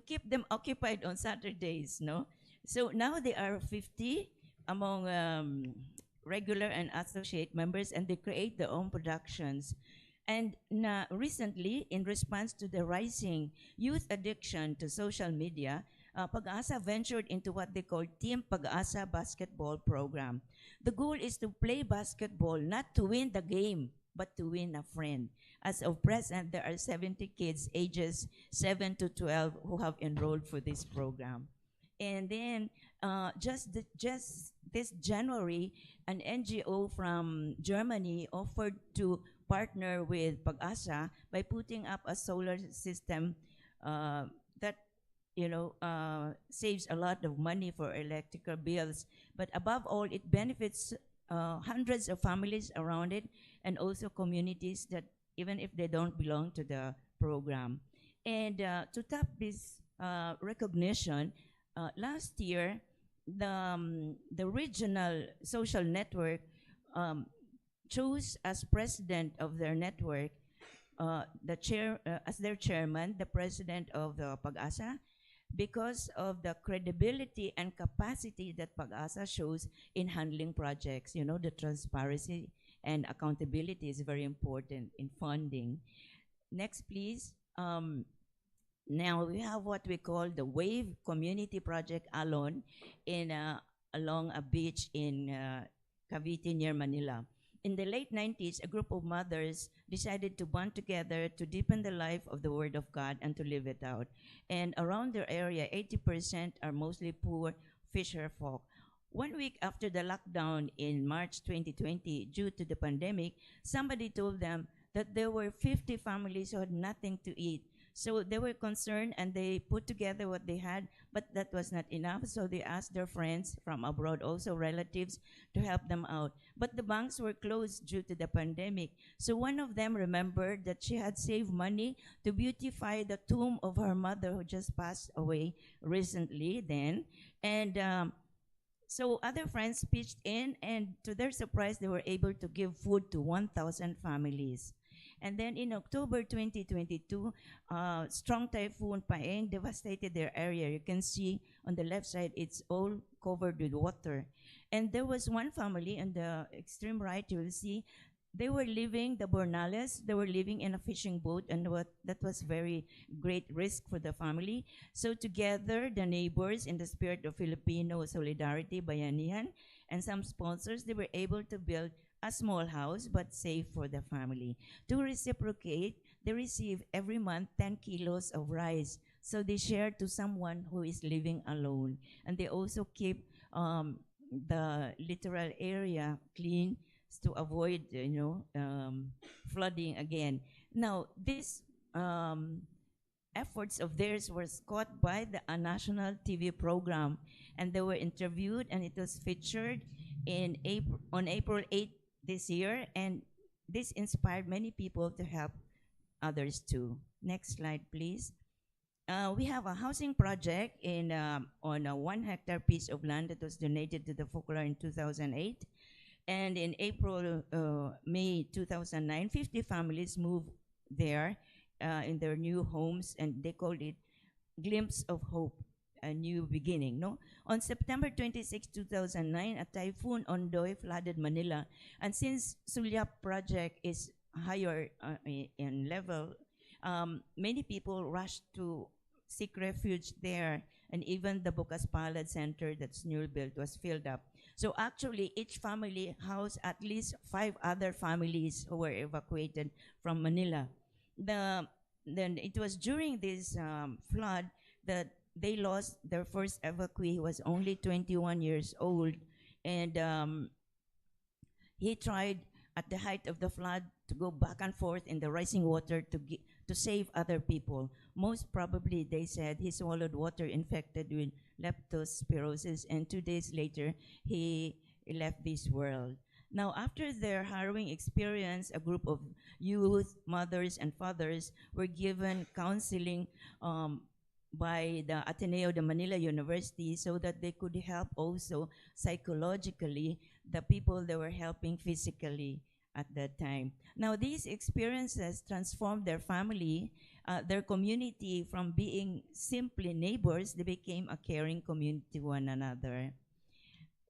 keep them occupied on Saturdays, no? So now they are 50 among regular and associate members, and they create their own productions. And recently, in response to the rising youth addiction to social media, Pag-asa ventured into what they call Team Pag-asa Basketball Program. The goal is to play basketball, not to win the game, but to win a friend. As of present, there are 70 kids ages 7 to 12 who have enrolled for this program. And then just this January, an NGO from Germany offered to partner with Pag-asa by putting up a solar system that saves a lot of money for electrical bills. But above all, it benefits hundreds of families around it, and also communities that even if they don't belong to the program. And to tap this recognition, last year, the regional social network chose as president of their network as their chairman, the president of the Pag-asa, because of the credibility and capacity that Pag-asa shows in handling projects. The transparency and accountability is very important in funding. Next, please. Now we have what we call the Wave Community Project Alon along a beach in Cavite near Manila. In the late 90s, a group of mothers decided to bond together to deepen the life of the Word of God and to live it out. And around their area, 80% are mostly poor fisher folk. 1 week after the lockdown in March 2020, due to the pandemic, somebody told them that there were 50 families who had nothing to eat. So they were concerned and they put together what they had, but that was not enough. So they asked their friends from abroad, also relatives, to help them out. But the banks were closed due to the pandemic. So one of them remembered that she had saved money to beautify the tomb of her mother who just passed away recently then. And so other friends pitched in, and to their surprise, they were able to give food to 1,000 families. And then in October 2022, strong typhoon Paeng devastated their area. You can see on the left side, it's all covered with water. And there was one family on the extreme right, you will see, they were living, the Bornales, they were living in a fishing boat, and that was very great risk for the family. So together, the neighbors, in the spirit of Filipino solidarity, bayanihan, and some sponsors, they were able to build a small house, but safe for the family. To reciprocate, they receive every month 10 kilos of rice. So they share to someone who is living alone. And they also keep the littoral area clean to avoid, flooding again. Now, these efforts of theirs were caught by a national TV program, and they were interviewed, and it was featured on April 8th this year, and this inspired many people to help others too. Next slide, please. We have a housing project on a 1 hectare piece of land that was donated to the Focolare in 2008. And in May 2009, 50 families moved there in their new homes, and they called it Glimpse of Hope, a new beginning. No? On September 26, 2009, a typhoon Ondoy flooded Manila. And since Sulyap project is higher in level, many people rushed to seek refuge there. And even the Bukas Palad Center that's newly built was filled up. So actually, each family housed at least 5 other families who were evacuated from Manila. Then it was during this flood that they lost their first evacuee. He was only 21 years old, and he tried at the height of the flood to go back and forth in the rising water to save other people. Most probably, they said, he swallowed water infected with leptospirosis, and 2 days later, he left this world. Now, after their harrowing experience, a group of youth, mothers, and fathers were given counseling by the Ateneo de Manila University so that they could help also psychologically the people they were helping physically at that time. Now, these experiences transformed their family, their community. From being simply neighbors, they became a caring community to one another.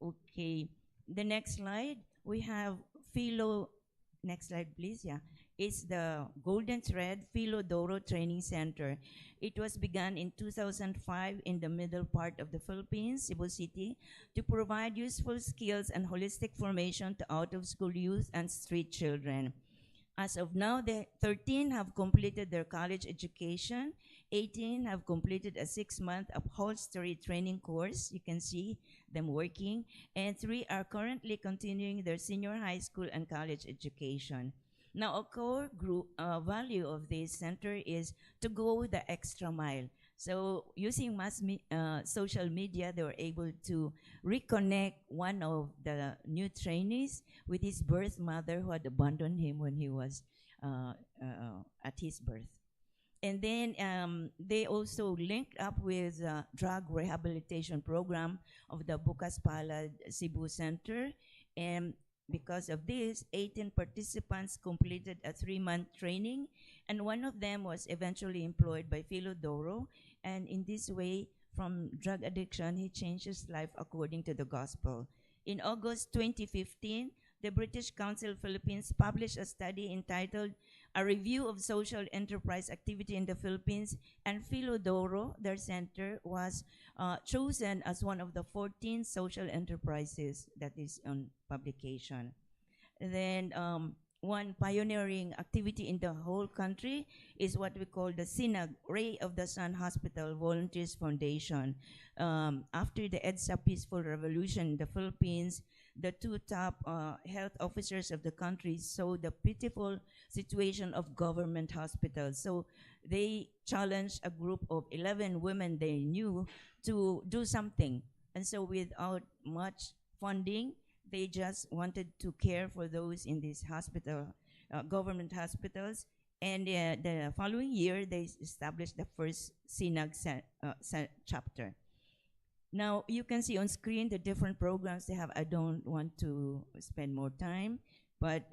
Okay, the next slide, we have Philo. Next slide, please. Yeah, it's the Golden Thread Philo Doro Training Center. It was begun in 2005 in the middle part of the Philippines, Cebu City, to provide useful skills and holistic formation to out-of-school youth and street children. As of now, 13 have completed their college education, 18 have completed a 6-month upholstery training course. You can see them working, and 3 are currently continuing their senior high school and college education. Now, a core value of this center is to go the extra mile. So using social media, they were able to reconnect one of the new trainees with his birth mother who had abandoned him when he was at his birth. And then they also linked up with the drug rehabilitation program of the Bukas Palad Cebu Center. And because of this, 18 participants completed a 3-month training, and one of them was eventually employed by Philodoro. And in this way, from drug addiction, he changed his life according to the gospel. In August 2015, the British Council Philippines published a study entitled A Review of Social Enterprise Activity in the Philippines, and Philodoro, their center, was chosen as one of the 14 social enterprises that is on publication. And then one pioneering activity in the whole country is what we call the SINAG, Ray of the Sun Hospital Volunteers Foundation. After the EDSA Peaceful Revolution in the Philippines, the two top health officers of the country saw the pitiful situation of government hospitals. So they challenged a group of 11 women they knew to do something. And so without much funding, they just wanted to care for those in these government hospitals. And the following year, they established the first SINAG chapter. Now, you can see on screen the different programs they have. I don't want to spend more time, but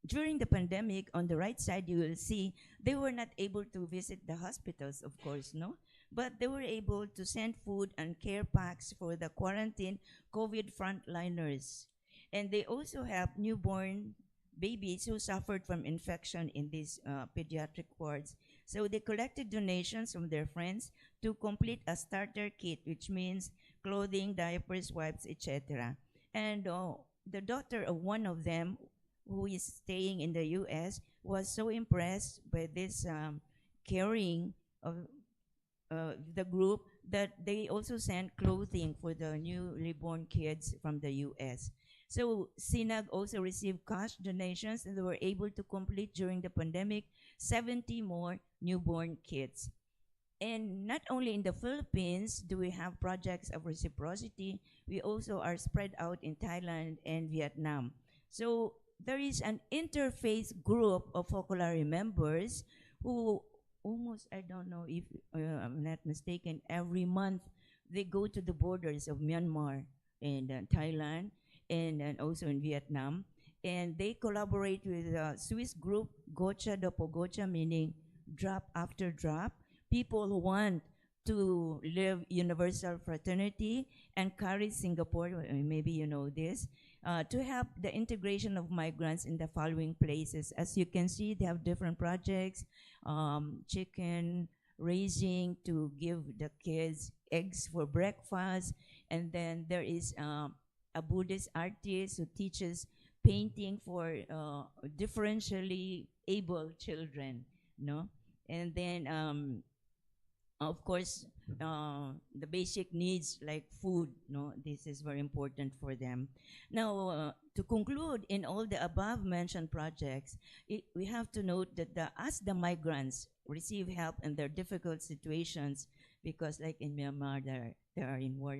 during the pandemic, on the right side, you will see they were not able to visit the hospitals, of course, no? But they were able to send food and care packs for the quarantine COVID frontliners. And they also have newborn babies who suffered from infection in these pediatric wards. So they collected donations from their friends to complete a starter kit, which means clothing, diapers, wipes, etc. And the daughter of one of them, who is staying in the U.S., was so impressed by this caring of the group that they also sent clothing for the newly born kids from the U.S. So SINAG also received cash donations, and they were able to complete during the pandemic 70 more newborn kids. And not only in the Philippines do we have projects of reciprocity, we also are spread out in Thailand and Vietnam. So there is an interfaith group of Focolare members who almost, I don't know if I'm not mistaken, every month they go to the borders of Myanmar and Thailand and also in Vietnam. And they collaborate with a Swiss group, Gocha Dopogocha, meaning drop after drop. People who want to live universal fraternity and carry Singapore, maybe you know this, to help the integration of migrants in the following places. As you can see, they have different projects, chicken raising to give the kids eggs for breakfast. And then there is a Buddhist artist who teaches painting for differentially able children, no? And then, of course, the basic needs like food, no? This is very important for them. Now, to conclude, in all the above mentioned projects, we have to note that as the migrants receive help in their difficult situations, because like in Myanmar, they are in war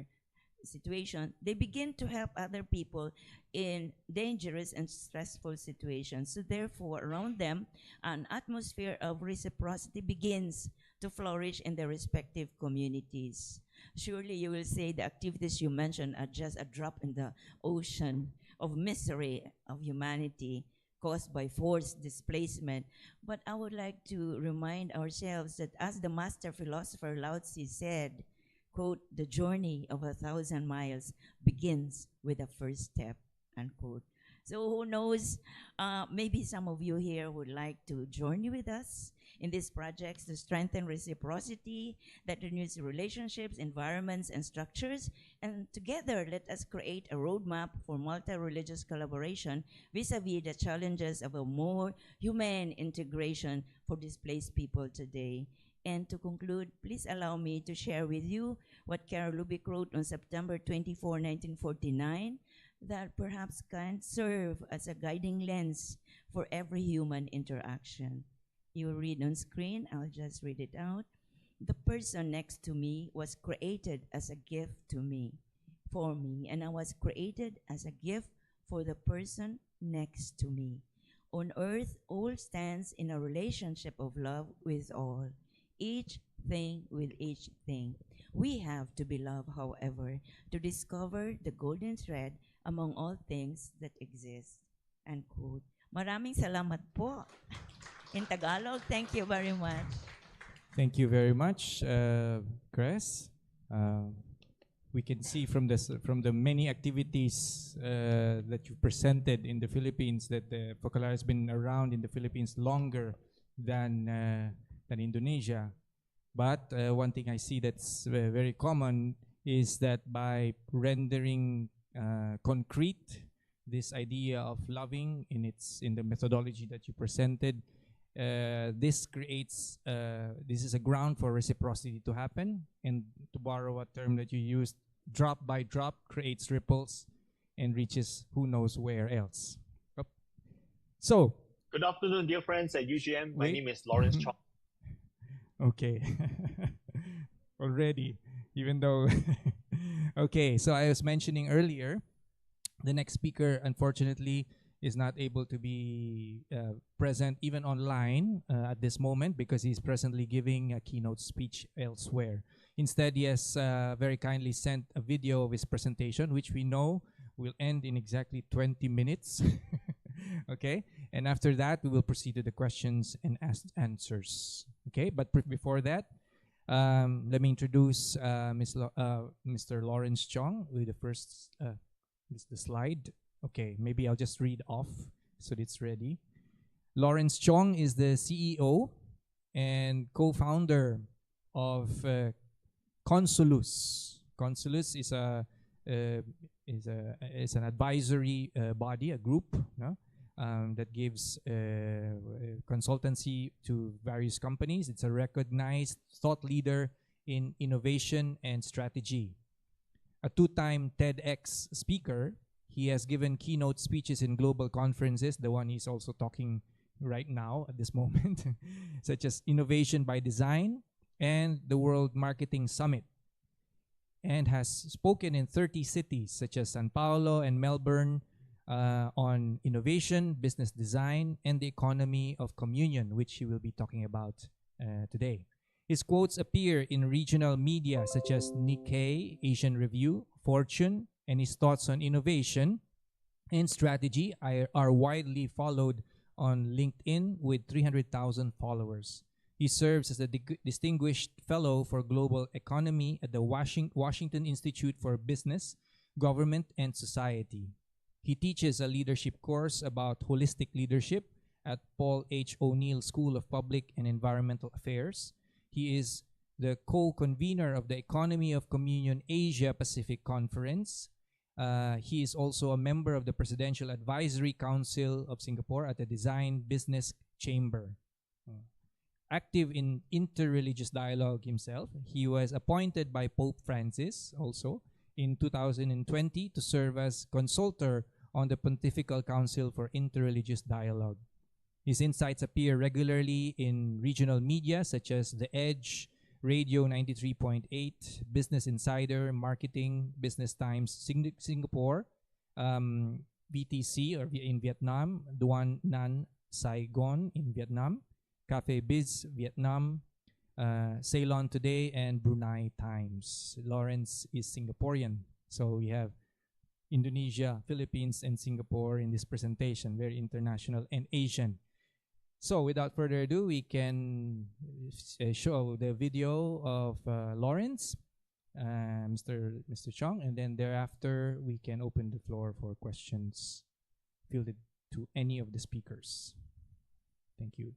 situation, they begin to help other people in dangerous and stressful situations. So therefore, around them, an atmosphere of reciprocity begins to flourish in their respective communities. Surely you will say the activities you mentioned are just a drop in the ocean of misery of humanity caused by forced displacement. But I would like to remind ourselves that as the master philosopher Lao Tzu said, quote, "The journey of 1,000 miles begins with the first step," unquote. So who knows, maybe some of you here would like to journey with us in these projects to strengthen reciprocity that renews relationships, environments, and structures. And together, let us create a roadmap for multi-religious collaboration vis-a-vis the challenges of a more humane integration for displaced people today. And to conclude, please allow me to share with you what Carol Lubick wrote on September 24, 1949, that perhaps can serve as a guiding lens for every human interaction. You will read on screen, I'll just read it out. the person next to me was created as a gift to me, for me, and I was created as a gift for the person next to me. On earth, all stands in a relationship of love with all, each thing with each thing. We have to be loved, however, to discover the golden thread among all things that exist. End quote. Maraming salamat po. In Tagalog, thank you very much. Thank you very much, Chris. We can see from the many activities that you presented in the Philippines that the Focolare has been around in the Philippines longer than Indonesia. But one thing I see that's very common is that by rendering concrete this idea of loving in the methodology that you presented, this creates this is a ground for reciprocity to happen, and to borrow a term that you used, drop by drop creates ripples and reaches who knows where else. So good afternoon, dear friends at UGM. My Wait. name is Lawrence Chong. Okay. Already, even though okay, so I was mentioning earlier, the next speaker unfortunately is not able to be present even online at this moment because he's presently giving a keynote speech elsewhere. Instead, he has very kindly sent a video of his presentation, which we know will end in exactly 20 minutes. Okay, and after that, we will proceed to the questions and answers. Okay, but before that, let me introduce Mr. Lawrence Chong with the first the slide. Okay, maybe I'll just read off so that it's ready. Lawrence Chong is the CEO and co-founder of Consulus. Consulus is an advisory body, a group, no? That gives consultancy to various companies. It's a recognized thought leader in innovation and strategy. A two-time TEDx speaker, he has given keynote speeches in global conferences, the one he's also talking right now at this moment, such as Innovation by Design and the World Marketing Summit, and has spoken in 30 cities such as São Paulo and Melbourne on innovation, business design, and the economy of communion, which he will be talking about today. His quotes appear in regional media such as Nikkei, Asian Review, Fortune, and his thoughts on innovation and strategy are widely followed on LinkedIn with 300,000 followers. He serves as a distinguished fellow for global economy at the Washington Institute for Business, Government, and Society. He teaches a leadership course about holistic leadership at Paul H. O'Neill School of Public and Environmental Affairs. He is the co-convener of the Economy of Communion Asia Pacific Conference. He is also a member of the Presidential Advisory Council of Singapore at the Design Business Chamber. Active in interreligious dialogue himself, he was appointed by Pope Francis also in 2020 to serve as consultor on the Pontifical Council for Interreligious Dialogue. His insights appear regularly in regional media such as The Edge, Radio 93.8, Business Insider, Marketing, Business Times Singapore, VTC or in Vietnam, Duan Nan Saigon in Vietnam, Cafe Biz Vietnam, Ceylon Today, and Brunei Times. Lawrence is Singaporean, so we have Indonesia, Philippines, and Singapore in this presentation, very international and Asian. So without further ado, we can show the video of Lawrence, Mr. Chong, and then thereafter we can open the floor for questions fielded to any of the speakers. Thank you.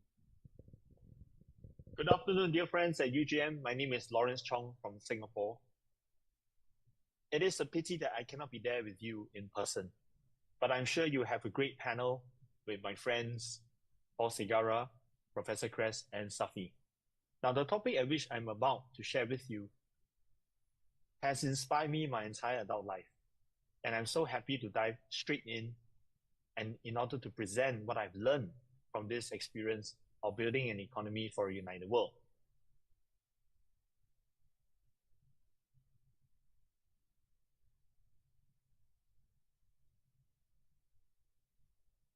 Good afternoon, dear friends at UGM. My name is Lawrence Chong from Singapore. It is a pity that I cannot be there with you in person, but I'm sure you have a great panel with my friends, Paul Segarra, Professor Kress, and Safi. Now, the topic at which I'm about to share with you has inspired me my entire adult life, and I'm so happy to dive straight in order to present what I've learned from this experience of building an economy for a united world.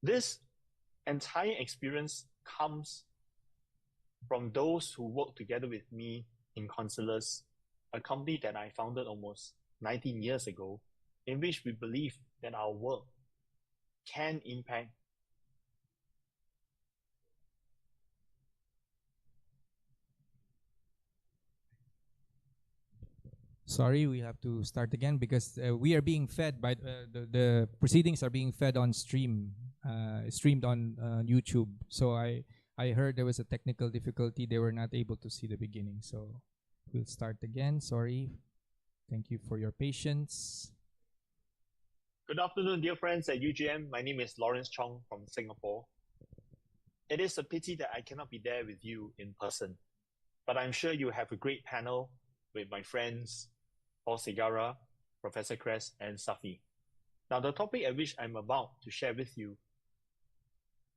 This entire experience comes from those who work together with me in Consulars, a company that I founded almost 19 years ago, in which we believe that our work can impact Sorry, we have to start again because we are being fed by the proceedings are being fed on streamed on YouTube. So I heard there was a technical difficulty. They were not able to see the beginning. So we'll start again. Sorry. Thank you for your patience. Good afternoon, dear friends at UGM. My name is Lawrence Chong from Singapore. It is a pity that I cannot be there with you in person, but I'm sure you have a great panel with my friends, Paul Segara, Professor Kress, and Safi. Now, the topic at which I'm about to share with you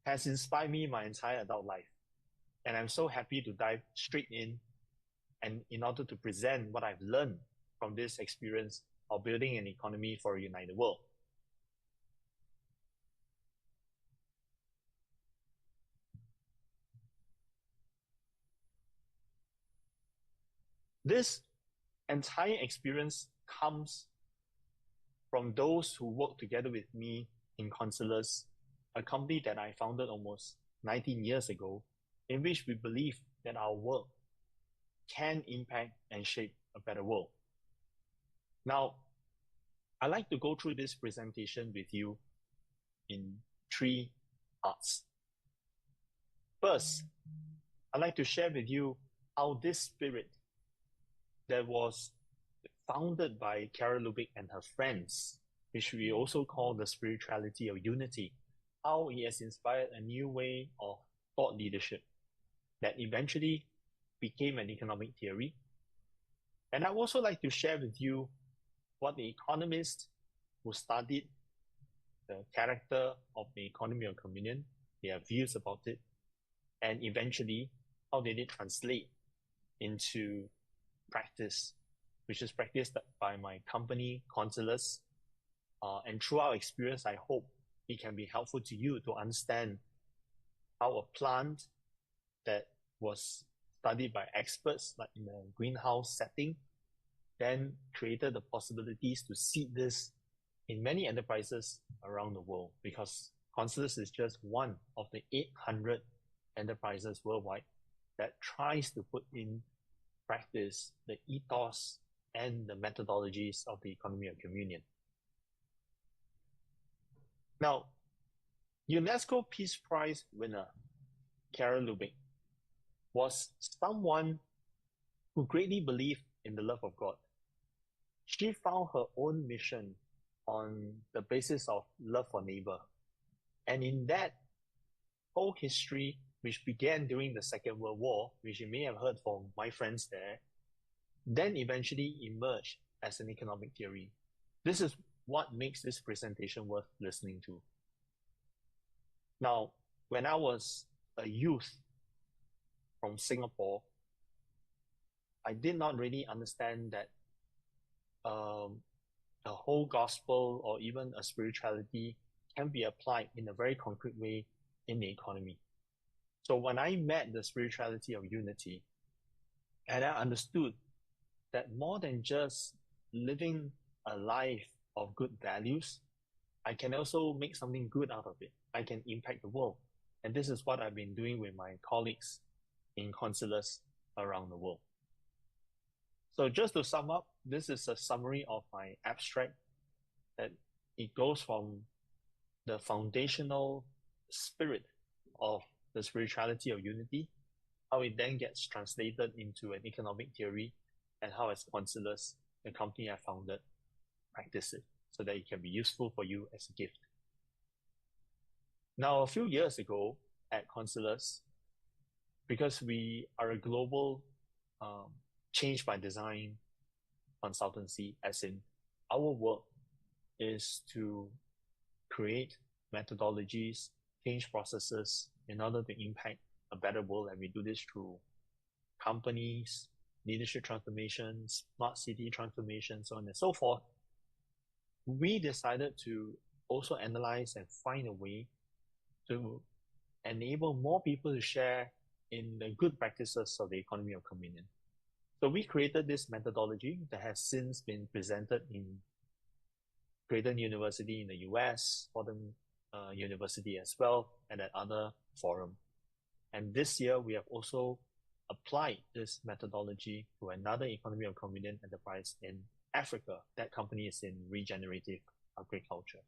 has inspired me my entire adult life, and I'm so happy to dive straight in order to present what I've learned from this experience of building an economy for a united world. This entire experience comes from those who work together with me in Consulars, a company that I founded almost 19 years ago, in which we believe that our work can impact and shape a better world. Now, I'd like to go through this presentation with you in 3 parts. First, I'd like to share with you how this spirit that was founded by Kara Lubick and her friends, which we also call the spirituality of unity, how it has inspired a new way of thought leadership that eventually became an economic theory. And I'd also like to share with you what the economists who studied the character of the economy of communion, their views about it, and eventually how did it translate into practice, which is practiced by my company, Consulars. And through our experience, I hope it can be helpful to you to understand how a plant that was studied by experts, like in a greenhouse setting, then created the possibilities to seed this in many enterprises around the world, because Consulars is just one of the 800 enterprises worldwide that tries to put in practice the ethos and the methodologies of the economy of communion. Now, UNESCO Peace Prize winner Kara Lubick was someone who greatly believed in the love of God. She found her own mission on the basis of love for neighbor. And in that whole history, which began during the Second World War, which you may have heard from my friends there, then eventually emerged as an economic theory. This is what makes this presentation worth listening to. Now, when I was a youth from Singapore, I did not really understand that a whole gospel or even a spirituality can be applied in a very concrete way in the economy. So when I met the spirituality of unity, and I understood that more than just living a life of good values, I can also make something good out of it. I can impact the world. And this is what I've been doing with my colleagues in Consulars around the world. So just to sum up, this is a summary of my abstract, that it goes from the foundational spirit of the spirituality of unity, how it then gets translated into an economic theory, and how as Consulars, the company I founded, practice it so that it can be useful for you as a gift. Now, a few years ago at Consulars, because we are a global change by design consultancy, as in our work is to create methodologies, change processes in order to impact a better world. And we do this through companies, leadership transformation, smart city transformation, so on and so forth. We decided to also analyze and find a way to enable more people to share in the good practices of the economy of communion. So we created this methodology that has since been presented in Creighton University in the US, Fordham University as well, and at other forum. And this year, we have also applied this methodology to another economy of communion enterprise in Africa. That company is in regenerative agriculture.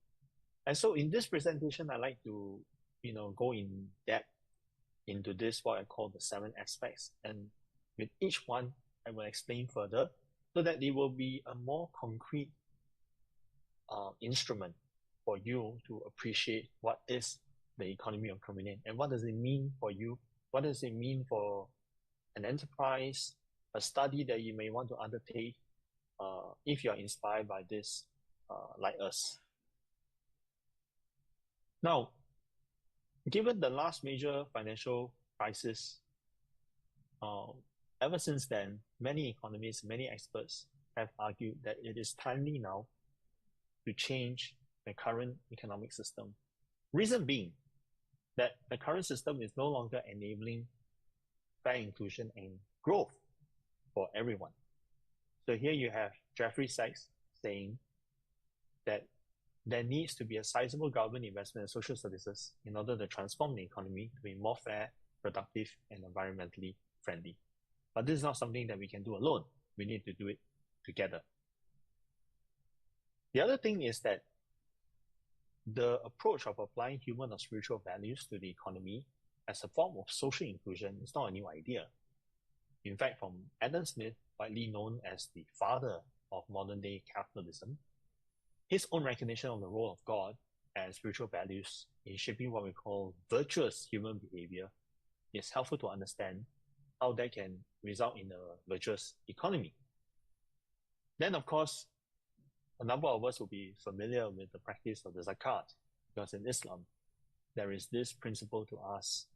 And so in this presentation, I like to, go in depth into this, what I call the 7 aspects. And with each one, I will explain further so that it will be a more concrete instrument for you to appreciate what is the economy of communion and what does it mean for you? What does it mean for an enterprise, a study that you may want to undertake if you're inspired by this, like us. Now, given the last major financial crisis, ever since then, many economists, many experts have argued that it is timely now to change the current economic system. Reason being that the current system is no longer enabling fair inclusion and growth for everyone. So here you have Jeffrey Sachs saying that there needs to be a sizable government investment in social services in order to transform the economy to be more fair, productive, and environmentally friendly. But this is not something that we can do alone. We need to do it together. The other thing is that the approach of applying human or spiritual values to the economy as a form of social inclusion is not a new idea. In fact, from Adam Smith, widely known as the father of modern-day capitalism, his own recognition of the role of God and spiritual values in shaping what we call virtuous human behavior is helpful to understand how that can result in a virtuous economy. Then, of course, a number of us will be familiar with the practice of the zakat, because in Islam, there is this principle to ask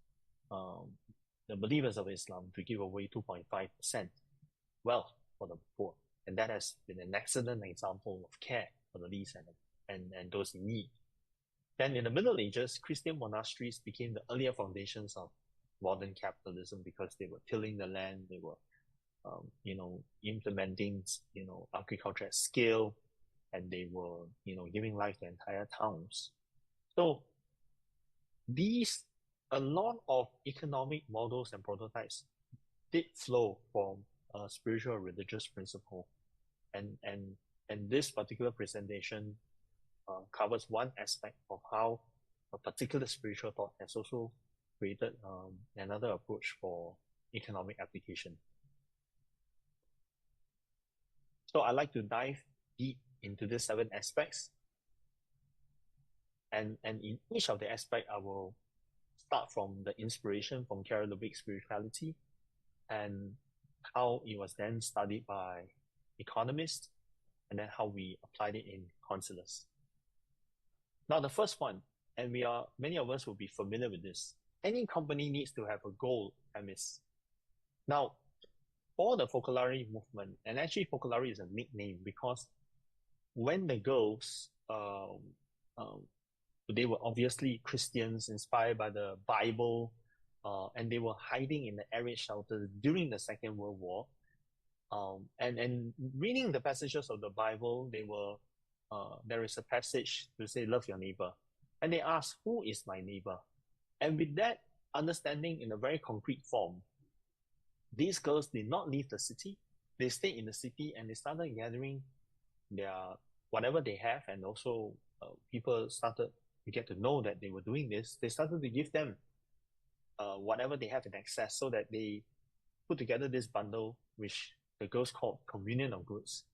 the believers of Islam to give away 2.5% wealth for the poor. And that has been an excellent example of care for the least and those in need. Then in the Middle Ages, Christian monasteries became the earlier foundations of modern capitalism because they were tilling the land, they were, implementing, agriculture at scale, and they were, giving life to entire towns. So a lot of economic models and prototypes did flow from a spiritual religious principle. And this particular presentation covers one aspect of how a particular spiritual thought has also created another approach for economic application. So I'd like to dive deep into these 7 aspects. And in each of the aspects, I will start from the inspiration from Kara-Lubick spirituality and how it was then studied by economists, and then how we applied it in Consulus. Now, the first one, and many of us will be familiar with this. Any company needs to have a goal premise. Now, for the Focolare movement, and actually Focolare is a nickname because when the girls, they were obviously Christians inspired by the Bible, and they were hiding in the arid shelters during the Second World War. And reading the passages of the Bible, there is a passage to say, love your neighbor. And they ask, who is my neighbor? And with that understanding in a very concrete form, these girls did not leave the city. They stayed in the city and they started gathering whatever they have. And also people started to get to know that they were doing this. They started to give them whatever they have in excess so that they put together this bundle, which the girls called communion of goods.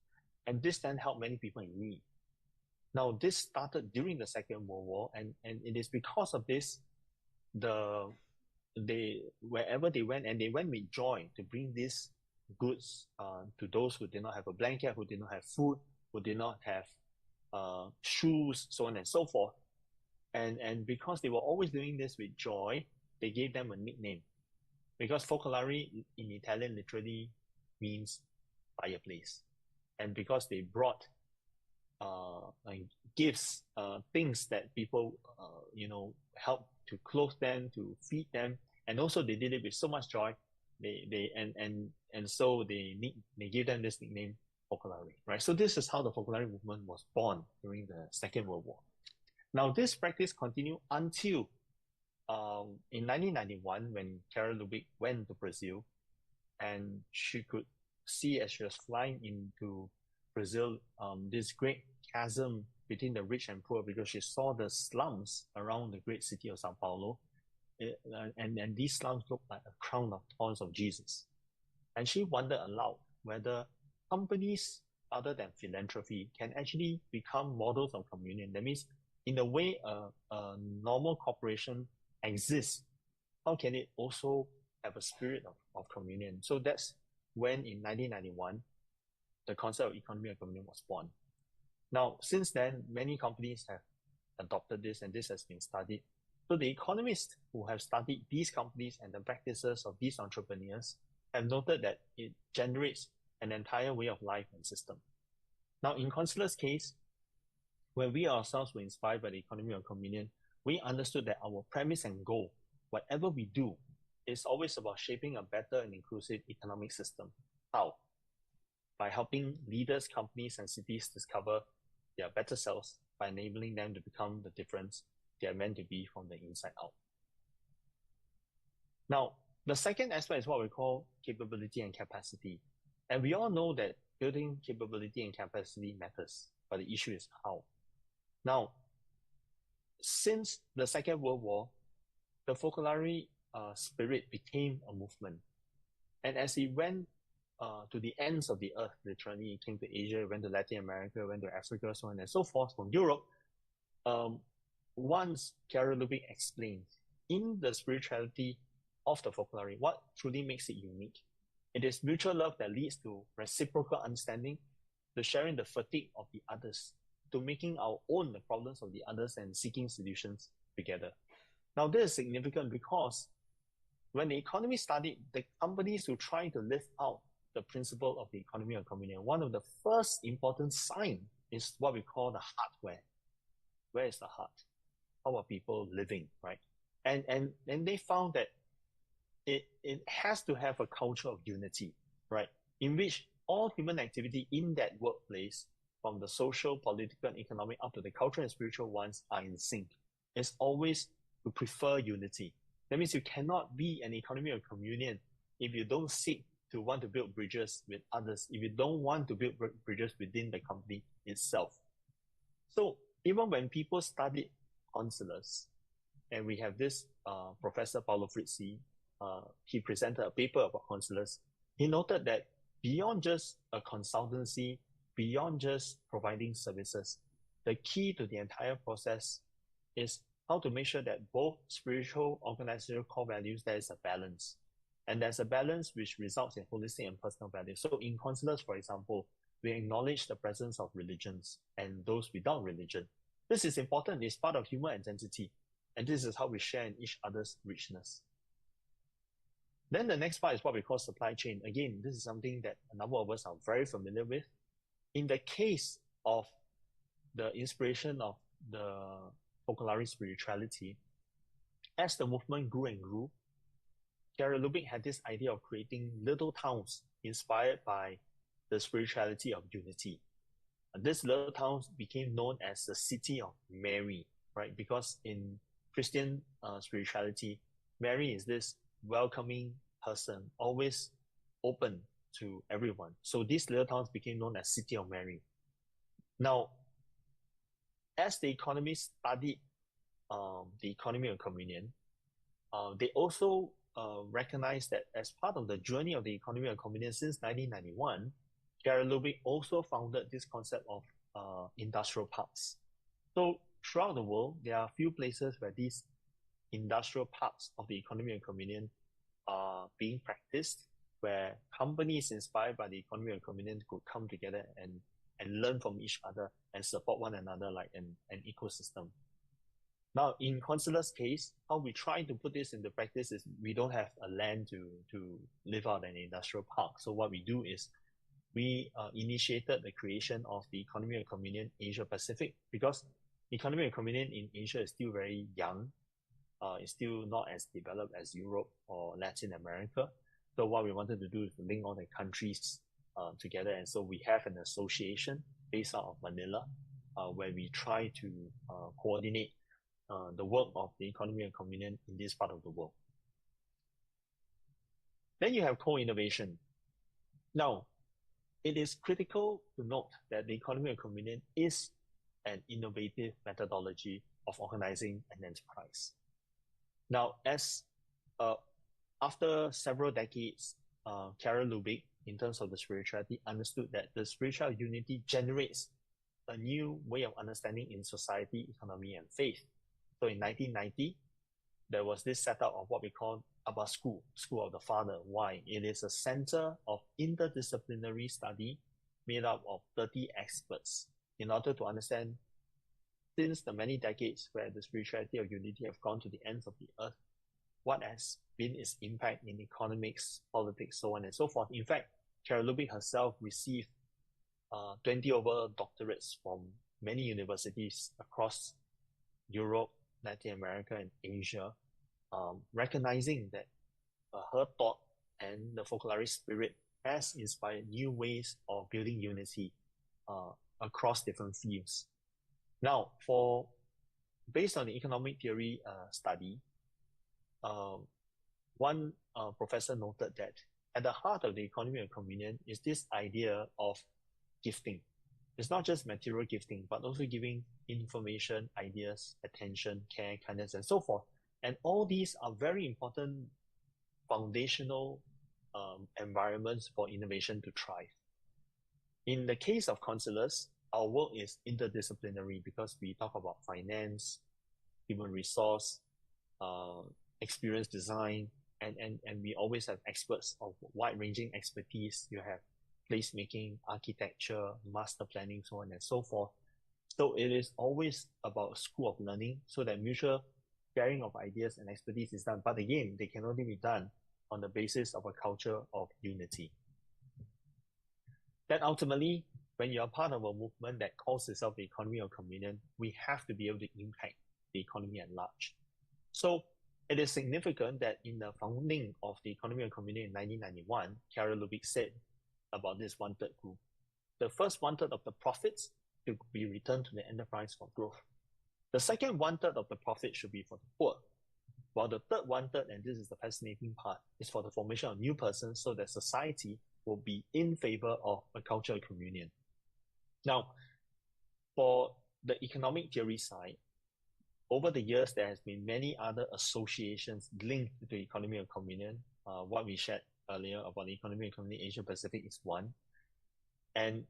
And this then helped many people in need. Now, this started during the Second World War, and it is because of this, wherever they went, and they went with joy to bring these goods to those who did not have a blanket, who did not have food, who did not have shoes, so on and so forth. And because they were always doing this with joy, they gave them a nickname. Because Focolare in Italian literally means fireplace. And because they brought gifts, things that people help to clothe them, to feed them, and also they did it with so much joy. So they gave them this nickname, Focolare, right? So this is how the Focolare movement was born during the Second World War. Now this practice continued until in 1991 when Carol Lubick went to Brazil, and she could see as she was flying into Brazil this great chasm between the rich and poor, because she saw the slums around the great city of Sao Paulo, and these slums looked like a crown of thorns of Jesus. And she wondered aloud whether companies other than philanthropy can actually become models of communion. That means, in the way a normal corporation exists, how can it also have a spirit of communion? So that's when, in 1991, the concept of economy of communion was born. Now, since then, many companies have adopted this, and this has been studied. So the economists who have studied these companies and the practices of these entrepreneurs have noted that it generates an entire way of life and system. Now, in Consula's case, when we ourselves were inspired by the economy of communion, we understood that our premise and goal, whatever we do, is always about shaping a better and inclusive economic system. How? By helping leaders, companies, and cities discover their better selves, by enabling them to become the difference they are meant to be from the inside out. Now, the second aspect is what we call capability and capacity. And we all know that building capability and capacity matters, but the issue is how. Now, since the Second World War, the Focolare spirit became a movement. And as it went to the ends of the earth, literally, it came to Asia, it went to Latin America, it went to Africa, so on and so forth, from Europe, once Carol Lubick explained in the spirituality of the Focolare, what truly makes it unique. It is mutual love that leads to reciprocal understanding, to sharing the fatigue of the others, to making our own the problems of the others and seeking solutions together. Now, this is significant because when the economy studied, the companies who try to live out the principle of the economy of communion, one of the first important signs is what we call the hardware. Where is the heart? How are people living, right? And they found that it has to have a culture of unity, right? In which all human activity in that workplace, from the social, political, and economic, up to the cultural and spiritual ones, are in sync. It's always to prefer unity. That means you cannot be an economy of communion if you don't seek to want to build bridges with others, if you don't want to build bridges within the company itself. So even when people studied consulars, and we have this Professor Paulo Frizzi, he presented a paper about consulars. He noted that beyond just a consultancy, beyond just providing services, the key to the entire process is how to make sure that both spiritual, organizational core values, there is a balance. And there's a balance which results in holistic and personal values. So in consulars, for example, we acknowledge the presence of religions and those without religion. This is important. It's part of human identity. And this is how we share in each other's richness. Then the next part is what we call supply chain. Again, this is something that a number of us are very familiar with. In the case of the inspiration of the Focolare spirituality, as the movement grew and grew, Carol Lubick had this idea of creating little towns inspired by the spirituality of unity. And these little towns became known as the City of Mary, right? Because in Christian spirituality, Mary is this welcoming person, always open to everyone. So these little towns became known as City of Mary. Now, as the economists studied the economy of communion, they also recognized that as part of the journey of the economy of communion since 1991, Carol Lubick also founded this concept of industrial parks. So throughout the world, there are a few places where these industrial parks of the economy of communion are being practiced, where companies inspired by the economy of communion could come together and learn from each other and support one another like an ecosystem. Now, in Consular's case, how we try to put this into practice is we don't have a land to live out an industrial park. So what we do is we initiated the creation of the economy of communion Asia Pacific, because economy of communion in Asia is still very young. It's still not as developed as Europe or Latin America. So what we wanted to do is to link all the countries together. And so we have an association based out of Manila, where we try to coordinate the work of the economy of communion in this part of the world. Then you have co-innovation. Now, it is critical to note that the economy of communion is an innovative methodology of organizing an enterprise. Now, as after several decades, Carol Lubick, in terms of the spirituality, understood that the spiritual unity generates a new way of understanding in society, economy, and faith. So in 1990, there was this setup of what we call Abba School, School of the Father. Why? It is a center of interdisciplinary study made up of 30 experts in order to understand, since the many decades where the spirituality of unity have gone to the ends of the earth, what has been its impact in economics, politics, so on and so forth. In fact, Carol Lubick herself received 20 over doctorates from many universities across Europe, Latin America, and Asia, recognizing that her thought and the Focolare spirit has inspired new ways of building unity across different fields. Now, based on the economic theory study, one professor noted that at the heart of the economy of communion is this idea of gifting. It's not just material gifting, but also giving information, ideas, attention, care, kindness, and so forth. And all these are very important foundational environments for innovation to thrive. In the case of Consulars, our work is interdisciplinary because we talk about finance, human resource, experience design, and we always have experts of wide-ranging expertise. You have placemaking, architecture, master planning, so on and so forth. So it is always about a school of learning so that mutual sharing of ideas and expertise is done. But again, they can only be done on the basis of a culture of unity. Then ultimately, when you are part of a movement that calls itself the economy of communion, we have to be able to impact the economy at large. So it is significant that in the founding of the economy of communion in 1991, Carol Lubick said about this one-third group, the first one-third of the profits should be returned to the enterprise for growth. The second one-third of the profit should be for the poor, while the third one-third, and this is the fascinating part, is for the formation of new persons so that society will be in favor of a culture of communion. Now, for the economic theory side, over the years, there has been many other associations linked to the economy of communion. What we shared earlier about the economy of communion Asia Pacific is one. And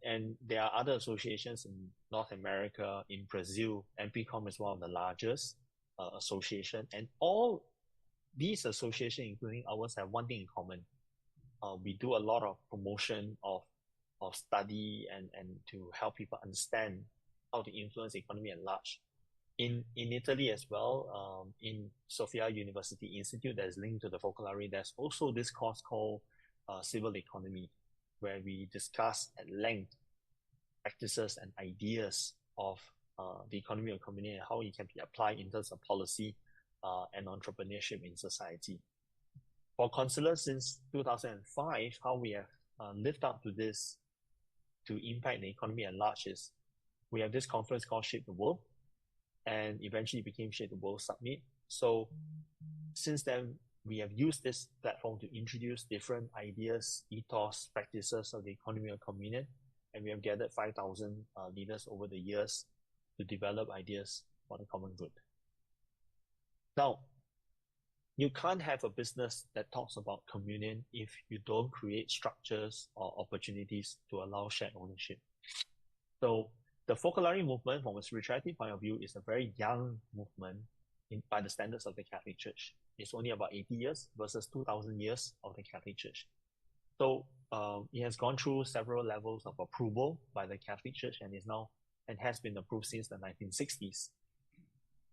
there are other associations in North America, in Brazil. MPCOM is one of the largest association. And all these associations, including ours, have one thing in common. We do a lot of promotion of study and to help people understand how to influence the economy at large. In Italy as well, in Sofia University Institute that is linked to the Focolare, there's also this course called Civil Economy, where we discuss at length practices and ideas of the economy of community and how it can be applied in terms of policy and entrepreneurship in society. For Consular, since 2005, how we have lived up to this to impact the economy at large is we have this conference called Shape the World, and eventually became Shape the World Summit. So since then, we have used this platform to introduce different ideas, ethos, practices of the economy of communion, and we have gathered 5,000 leaders over the years to develop ideas for the common good. Now, you can't have a business that talks about communion if you don't create structures or opportunities to allow shared ownership. So the Focolare movement, from a spirituality point of view, is a very young movement by the standards of the Catholic Church. It's only about 80 years versus 2,000 years of the Catholic Church. So it has gone through several levels of approval by the Catholic Church and has been approved since the 1960s.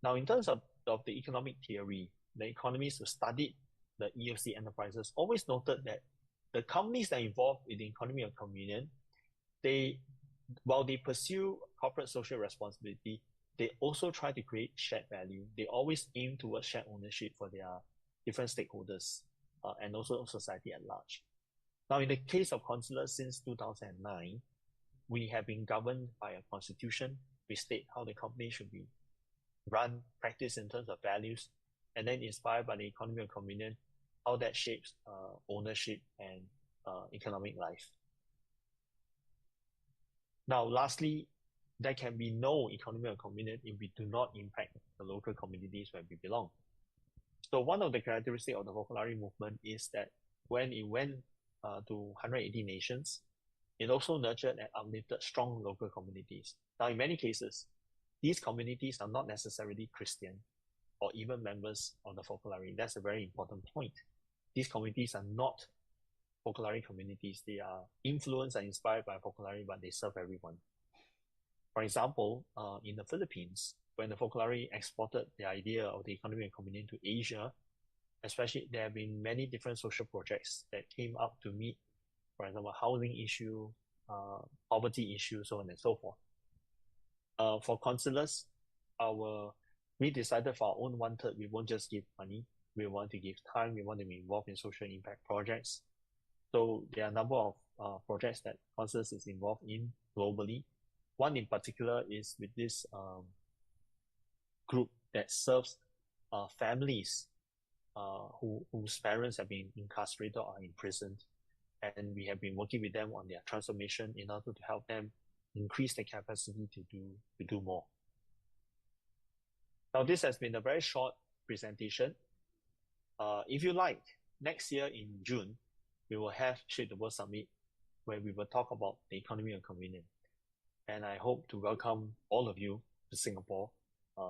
Now, in terms of the economic theory, the economists who studied the EFC enterprises always noted that the companies that are involved in the economy of communion, while they pursue corporate social responsibility, they also try to create shared value. They always aim towards shared ownership for their different stakeholders and also society at large. Now, in the case of Consular, since 2009, we have been governed by a constitution. We state how the company should be run, practiced in terms of values, and then inspired by the economy of convenience, how that shapes ownership and economic life. Now, lastly, there can be no economy of convenience if we do not impact the local communities where we belong. So one of the characteristics of the Focolare movement is that when it went to 180 nations, it also nurtured and uplifted strong local communities. Now, in many cases, these communities are not necessarily Christian or even members of the Focolare. That's a very important point. These communities are not Focolare communities. They are influenced and inspired by Focolare, but they serve everyone. For example, in the Philippines, when the Focolare exported the idea of the economy of convenience to Asia, especially there have been many different social projects that came up to meet, for example, housing issue, poverty issue, so on and so forth. For consulars, we decided for our own 1/3, we won't just give money. We want to give time. We want to be involved in social impact projects. So there are a number of projects that consulars is involved in globally. One in particular is with this group that serves families whose parents have been incarcerated or imprisoned. And we have been working with them on their transformation in order to help them increase their capacity to do more. Now, this has been a very short presentation. If you like, next year in June, we will have Shape the World Summit, where we will talk about the economy of convenience. And I hope to welcome all of you to Singapore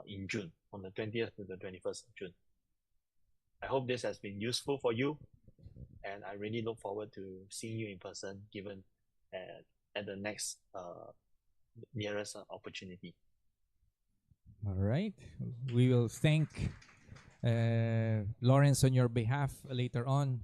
in June, on the 20th to the 21st of June. I hope this has been useful for you, and I really look forward to seeing you in person, given at the next nearest opportunity. All right. We will thank Lawrence on your behalf later on.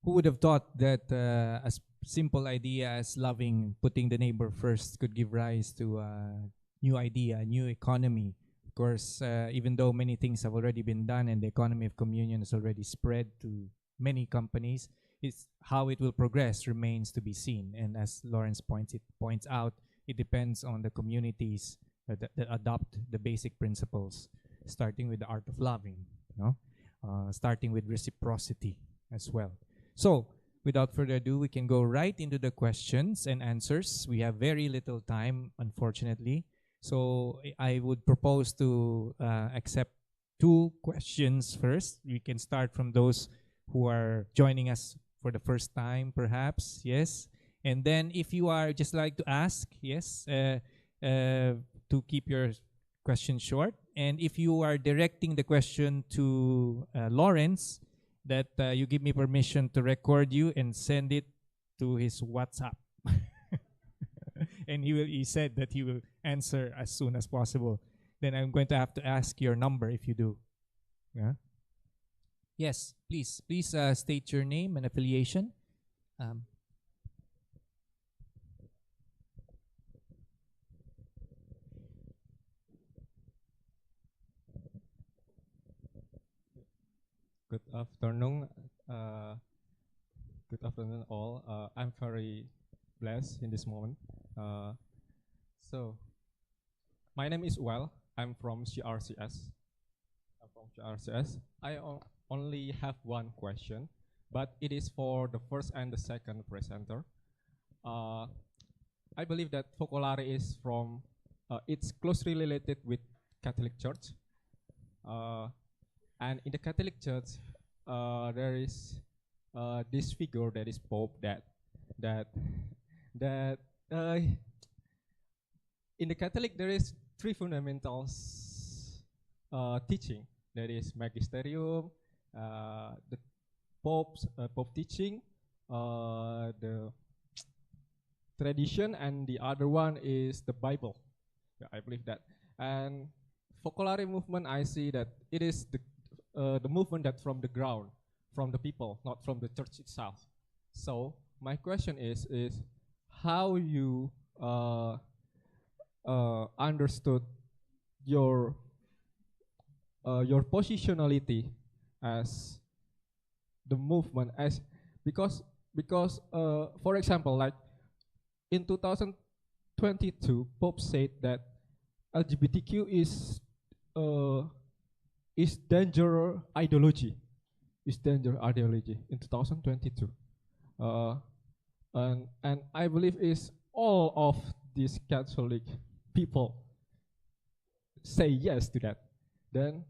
Who would have thought that a simple idea as loving, putting the neighbor first could give rise to a new idea, a new economy? Of course, even though many things have already been done and the economy of communion has already spread to many companies, it's how it will progress remains to be seen. And as Lawrence points out, it depends on the communities that adopt the basic principles, starting with the art of loving, starting with reciprocity as well. So, without further ado, we can go right into the questions and answers. We have very little time, unfortunately. So, I would propose to accept 2 questions first. We can start from those who are joining us for the first time, perhaps. Yes. And then if you are just like to ask, yes, to keep your question short. And if you are directing the question to Lawrence, that you give me permission to record you and send it to his WhatsApp. And he said that he will answer as soon as possible. Then I'm going to have to ask your number if you do. Yeah. Yes, please state your name and affiliation. Good afternoon. Good afternoon, all. I'm very blessed in this moment. So, my name is Well. I'm from CRCS. I only have one question, but it is for the first and the second presenter. I believe that Focolare is from, it's closely related with Catholic Church. And in the Catholic Church, there is this figure that is Pope that in the Catholic there is 3 fundamentals teaching. That is magisterium, the Pope teaching, the tradition, and the other one is the Bible. Yeah, I believe that. And Focolare movement, I see that it is the movement that from the ground, from the people, not from the church itself. So my question is how you understood your positionality as the movement, as because for example, like in 2022, Pope said that LGBTQ is danger ideology, in 2022, and I believe is all of these Catholic people say yes to that, then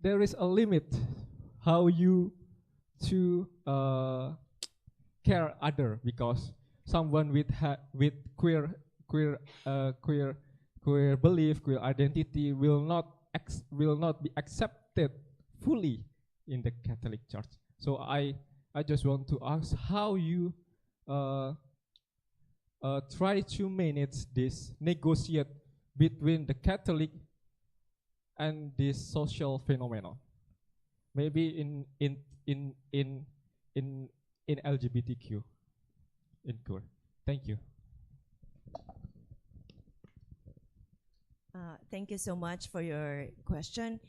there is a limit how you to care other, because someone with queer belief, queer identity will not be accepted fully in the Catholic Church. So I just want to ask how you try to manage this, negotiate between the Catholic and this social phenomenon, maybe in LGBTQ in queer. Thank you. Thank you so much for your question.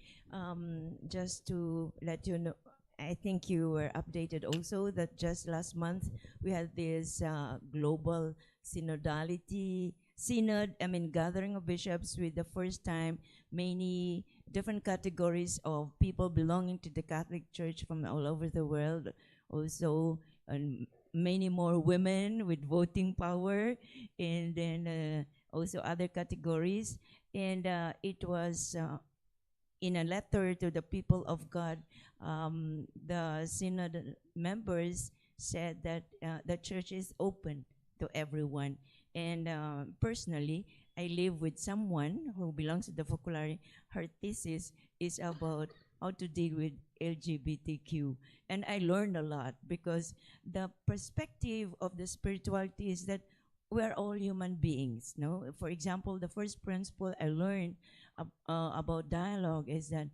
Just to let you know, I think you were updated also that just last month we had this global gathering of bishops with the first time many different categories of people belonging to the Catholic Church from all over the world. Also, many more women with voting power, and then also other categories. And it was in a letter to the people of God, the synod members said that the church is open to everyone. And personally, I live with someone who belongs to the Focolare. Her thesis is about how to deal with LGBTQ. And I learned a lot because the perspective of the spirituality is that we're all human beings. No, for example, the first principle I learned about dialogue is that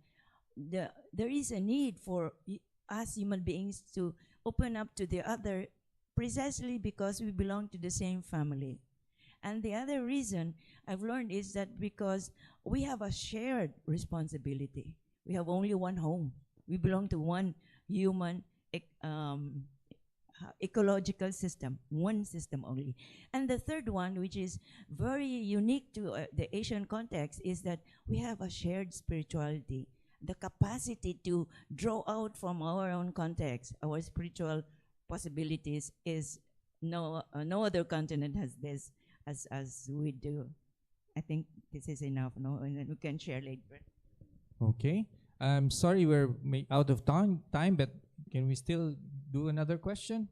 there is a need for us human beings to open up to the other, precisely because we belong to the same family. And the other reason I've learned is that because we have a shared responsibility. We have only one home. We belong to one human ecological system, one system only. And the third one, which is very unique to the Asian context, is that we have a shared spirituality, the capacity to draw out from our own context, our spiritual possibilities. Is no other continent has this as we do. I think this is enough, no? And then we can share later. Okay. I'm sorry we're out of time, but can we still do another question?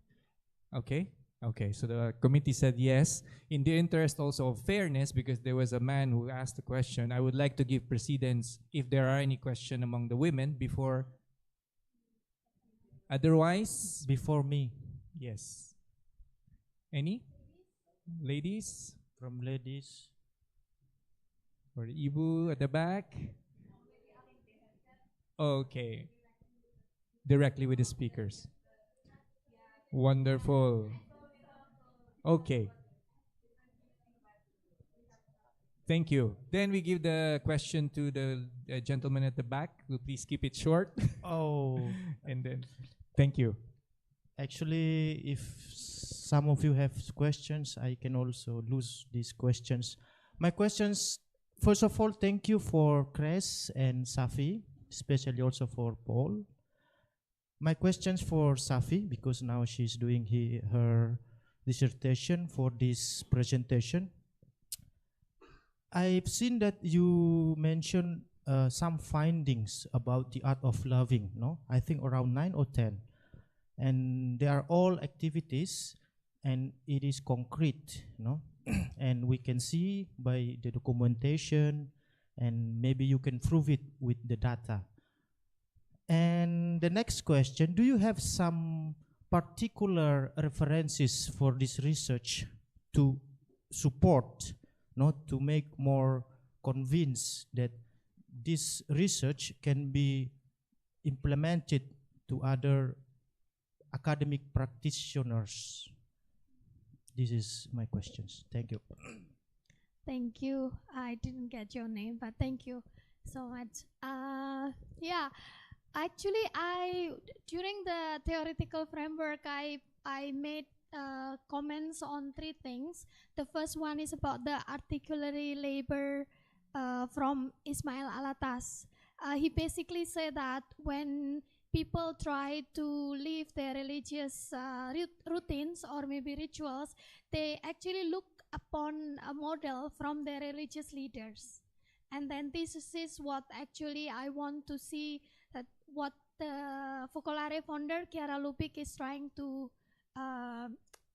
Okay. Okay, so the committee said yes. In the interest also of fairness, because there was a man who asked the question, I would like to give precedence if there are any question among the women before. Otherwise, before me. Yes. Any? Ladies? From ladies. Or Ibu at the back? Okay. Directly with the speakers. Wonderful. Okay. Thank you. Then we give the question to the gentleman at the back. Will please keep it short. Oh. And then, thank you. Actually, if some of you have questions, I can also lose these questions. My questions, first of all, thank you for Chris and Safi, especially also for Paul. My questions for Safi, because now she's doing her dissertation for this presentation. I've seen that you mentioned some findings about the art of loving, no? I think around 9 or 10. And they are all activities, and it is concrete, no? And we can see by the documentation, and maybe you can prove it with the data. And the next question, do you have some particular references for this research to support, not to make more convinced that this research can be implemented to other academic practitioners? This is my questions. Thank you. Thank you. I didn't get your name, but thank you so much. Yeah, actually, during the theoretical framework, I made comments on three things. The first one is about the articulatory labor from Ismail Alatas. He basically said that when people try to live their religious routines or maybe rituals, they actually look upon a model from their religious leaders. And then this is what actually I want to see, that what the Focolare founder Chiara Lubich is trying to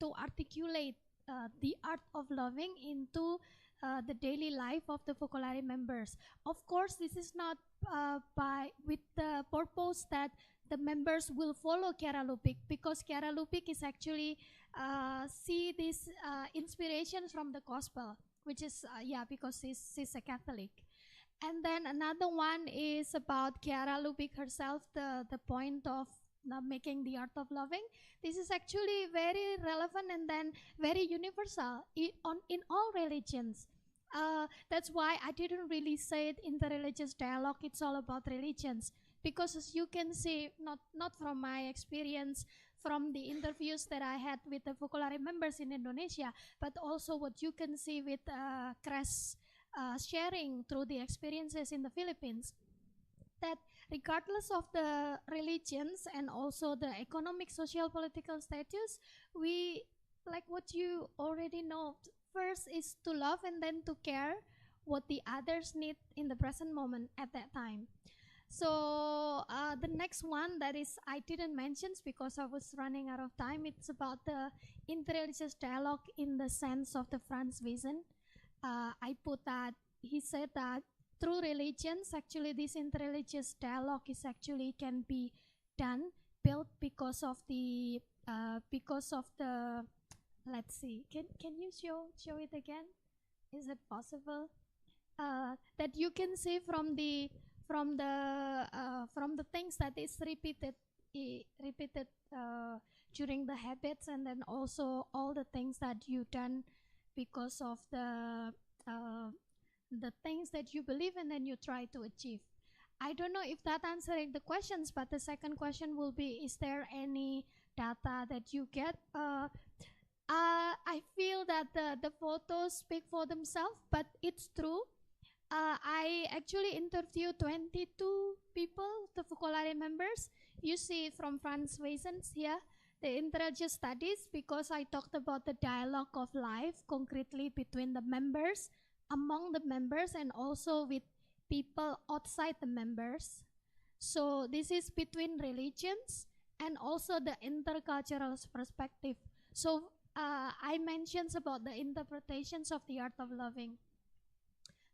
articulate the art of loving into the daily life of the Focolare members. Of course, this is not with the purpose that the members will follow Chiara Lubich, because Chiara Lubich is actually see these inspirations from the gospel, which is because she's a Catholic. And then another one is about Chiara Lubich herself, the point of making the art of loving. This is actually very relevant and then very universal in all religions. That's why I didn't really say it in the religious dialogue. It's all about religions, because as you can see, not from my experience, from the interviews that I had with the Focolare members in Indonesia, but also what you can see with Crash sharing through the experiences in the Philippines, that regardless of the religions and also the economic, social, political status, we, like what you already know, first is to love and then to care what the others need in the present moment at that time. So the next one that is I didn't mention because I was running out of time. It's about the interreligious dialogue in the sense of the Franz vision. I put that he said that through religions, actually this interreligious dialogue is actually can be built because of the let's see, can you show it again? Is it possible? That you can see from the things that is repeated during the habits, and then also all the things that you done because of the things that you believe and then you try to achieve. I don't know if that answering the questions, but the second question will be, is there any data that you get? I feel that the photos speak for themselves, but it's true. I actually interviewed 22 people, the Focolare members. You see from Franz Weisens here, the interreligious studies, because I talked about the dialogue of life concretely between the members, among the members, and also with people outside the members. So this is between religions and also the intercultural perspective. So I mentioned about the interpretations of the art of loving.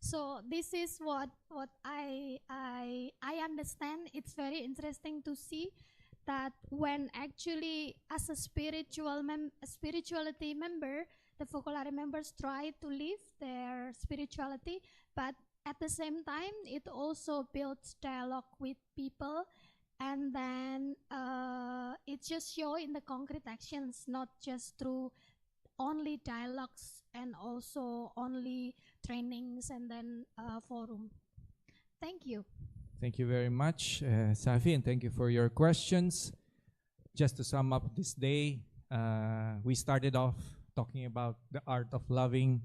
So this is what I understand. It's very interesting to see that when actually as a spirituality member, the Focolare members try to live their spirituality, but at the same time it also builds dialogue with people, and then it just show in the concrete actions, not just through only dialogues and also only trainings and then forum. Thank you. Thank you very much, Safi, and thank you for your questions. Just to sum up this day, we started off talking about the art of loving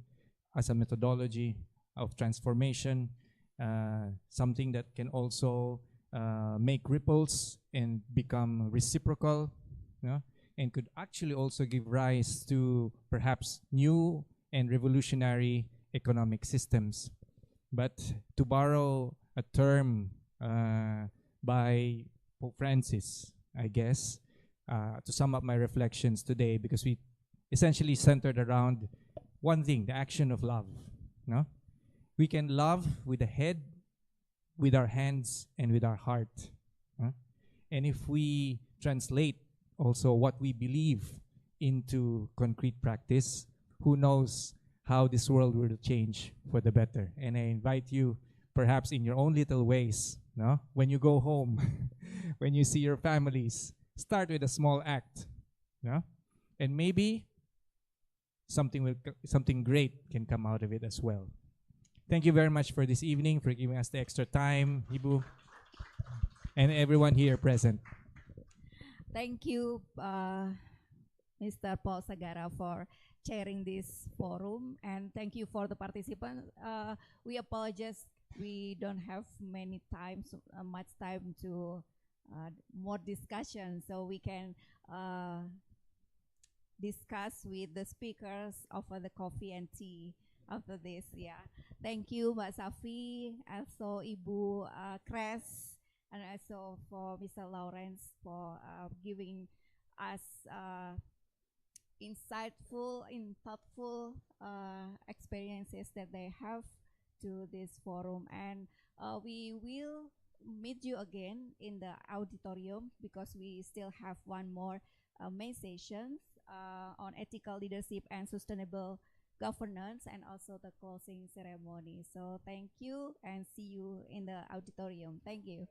as a methodology of transformation, something that can also make ripples and become reciprocal, and could actually also give rise to perhaps new and revolutionary economic systems. But to borrow a term by Pope Francis, I guess, to sum up my reflections today, because we essentially centered around one thing, the action of love. No? We can love with the head, with our hands, and with our heart. And if we translate also what we believe into concrete practice, who knows how this world will change for the better. And I invite you, perhaps in your own little ways, when you go home, when you see your families, start with a small act. And maybe something great can come out of it as well. Thank you very much for this evening, for giving us the extra time, Ibu, and everyone here present. Thank you, Mr. Paul Sagara, for chairing this forum, and thank you for the participants. We apologize, we don't have much time to more discussion, so we can discuss with the speakers over the coffee and tea after this. Yeah, thank you, Mbak Safi, also Ibu Kres, and also for Mr. Lawrence for giving us insightful and thoughtful experiences that they have to this forum. And we will meet you again in the auditorium because we still have one more main session on ethical leadership and sustainable governance, and also the closing ceremony. So thank you and see you in the auditorium. Thank you.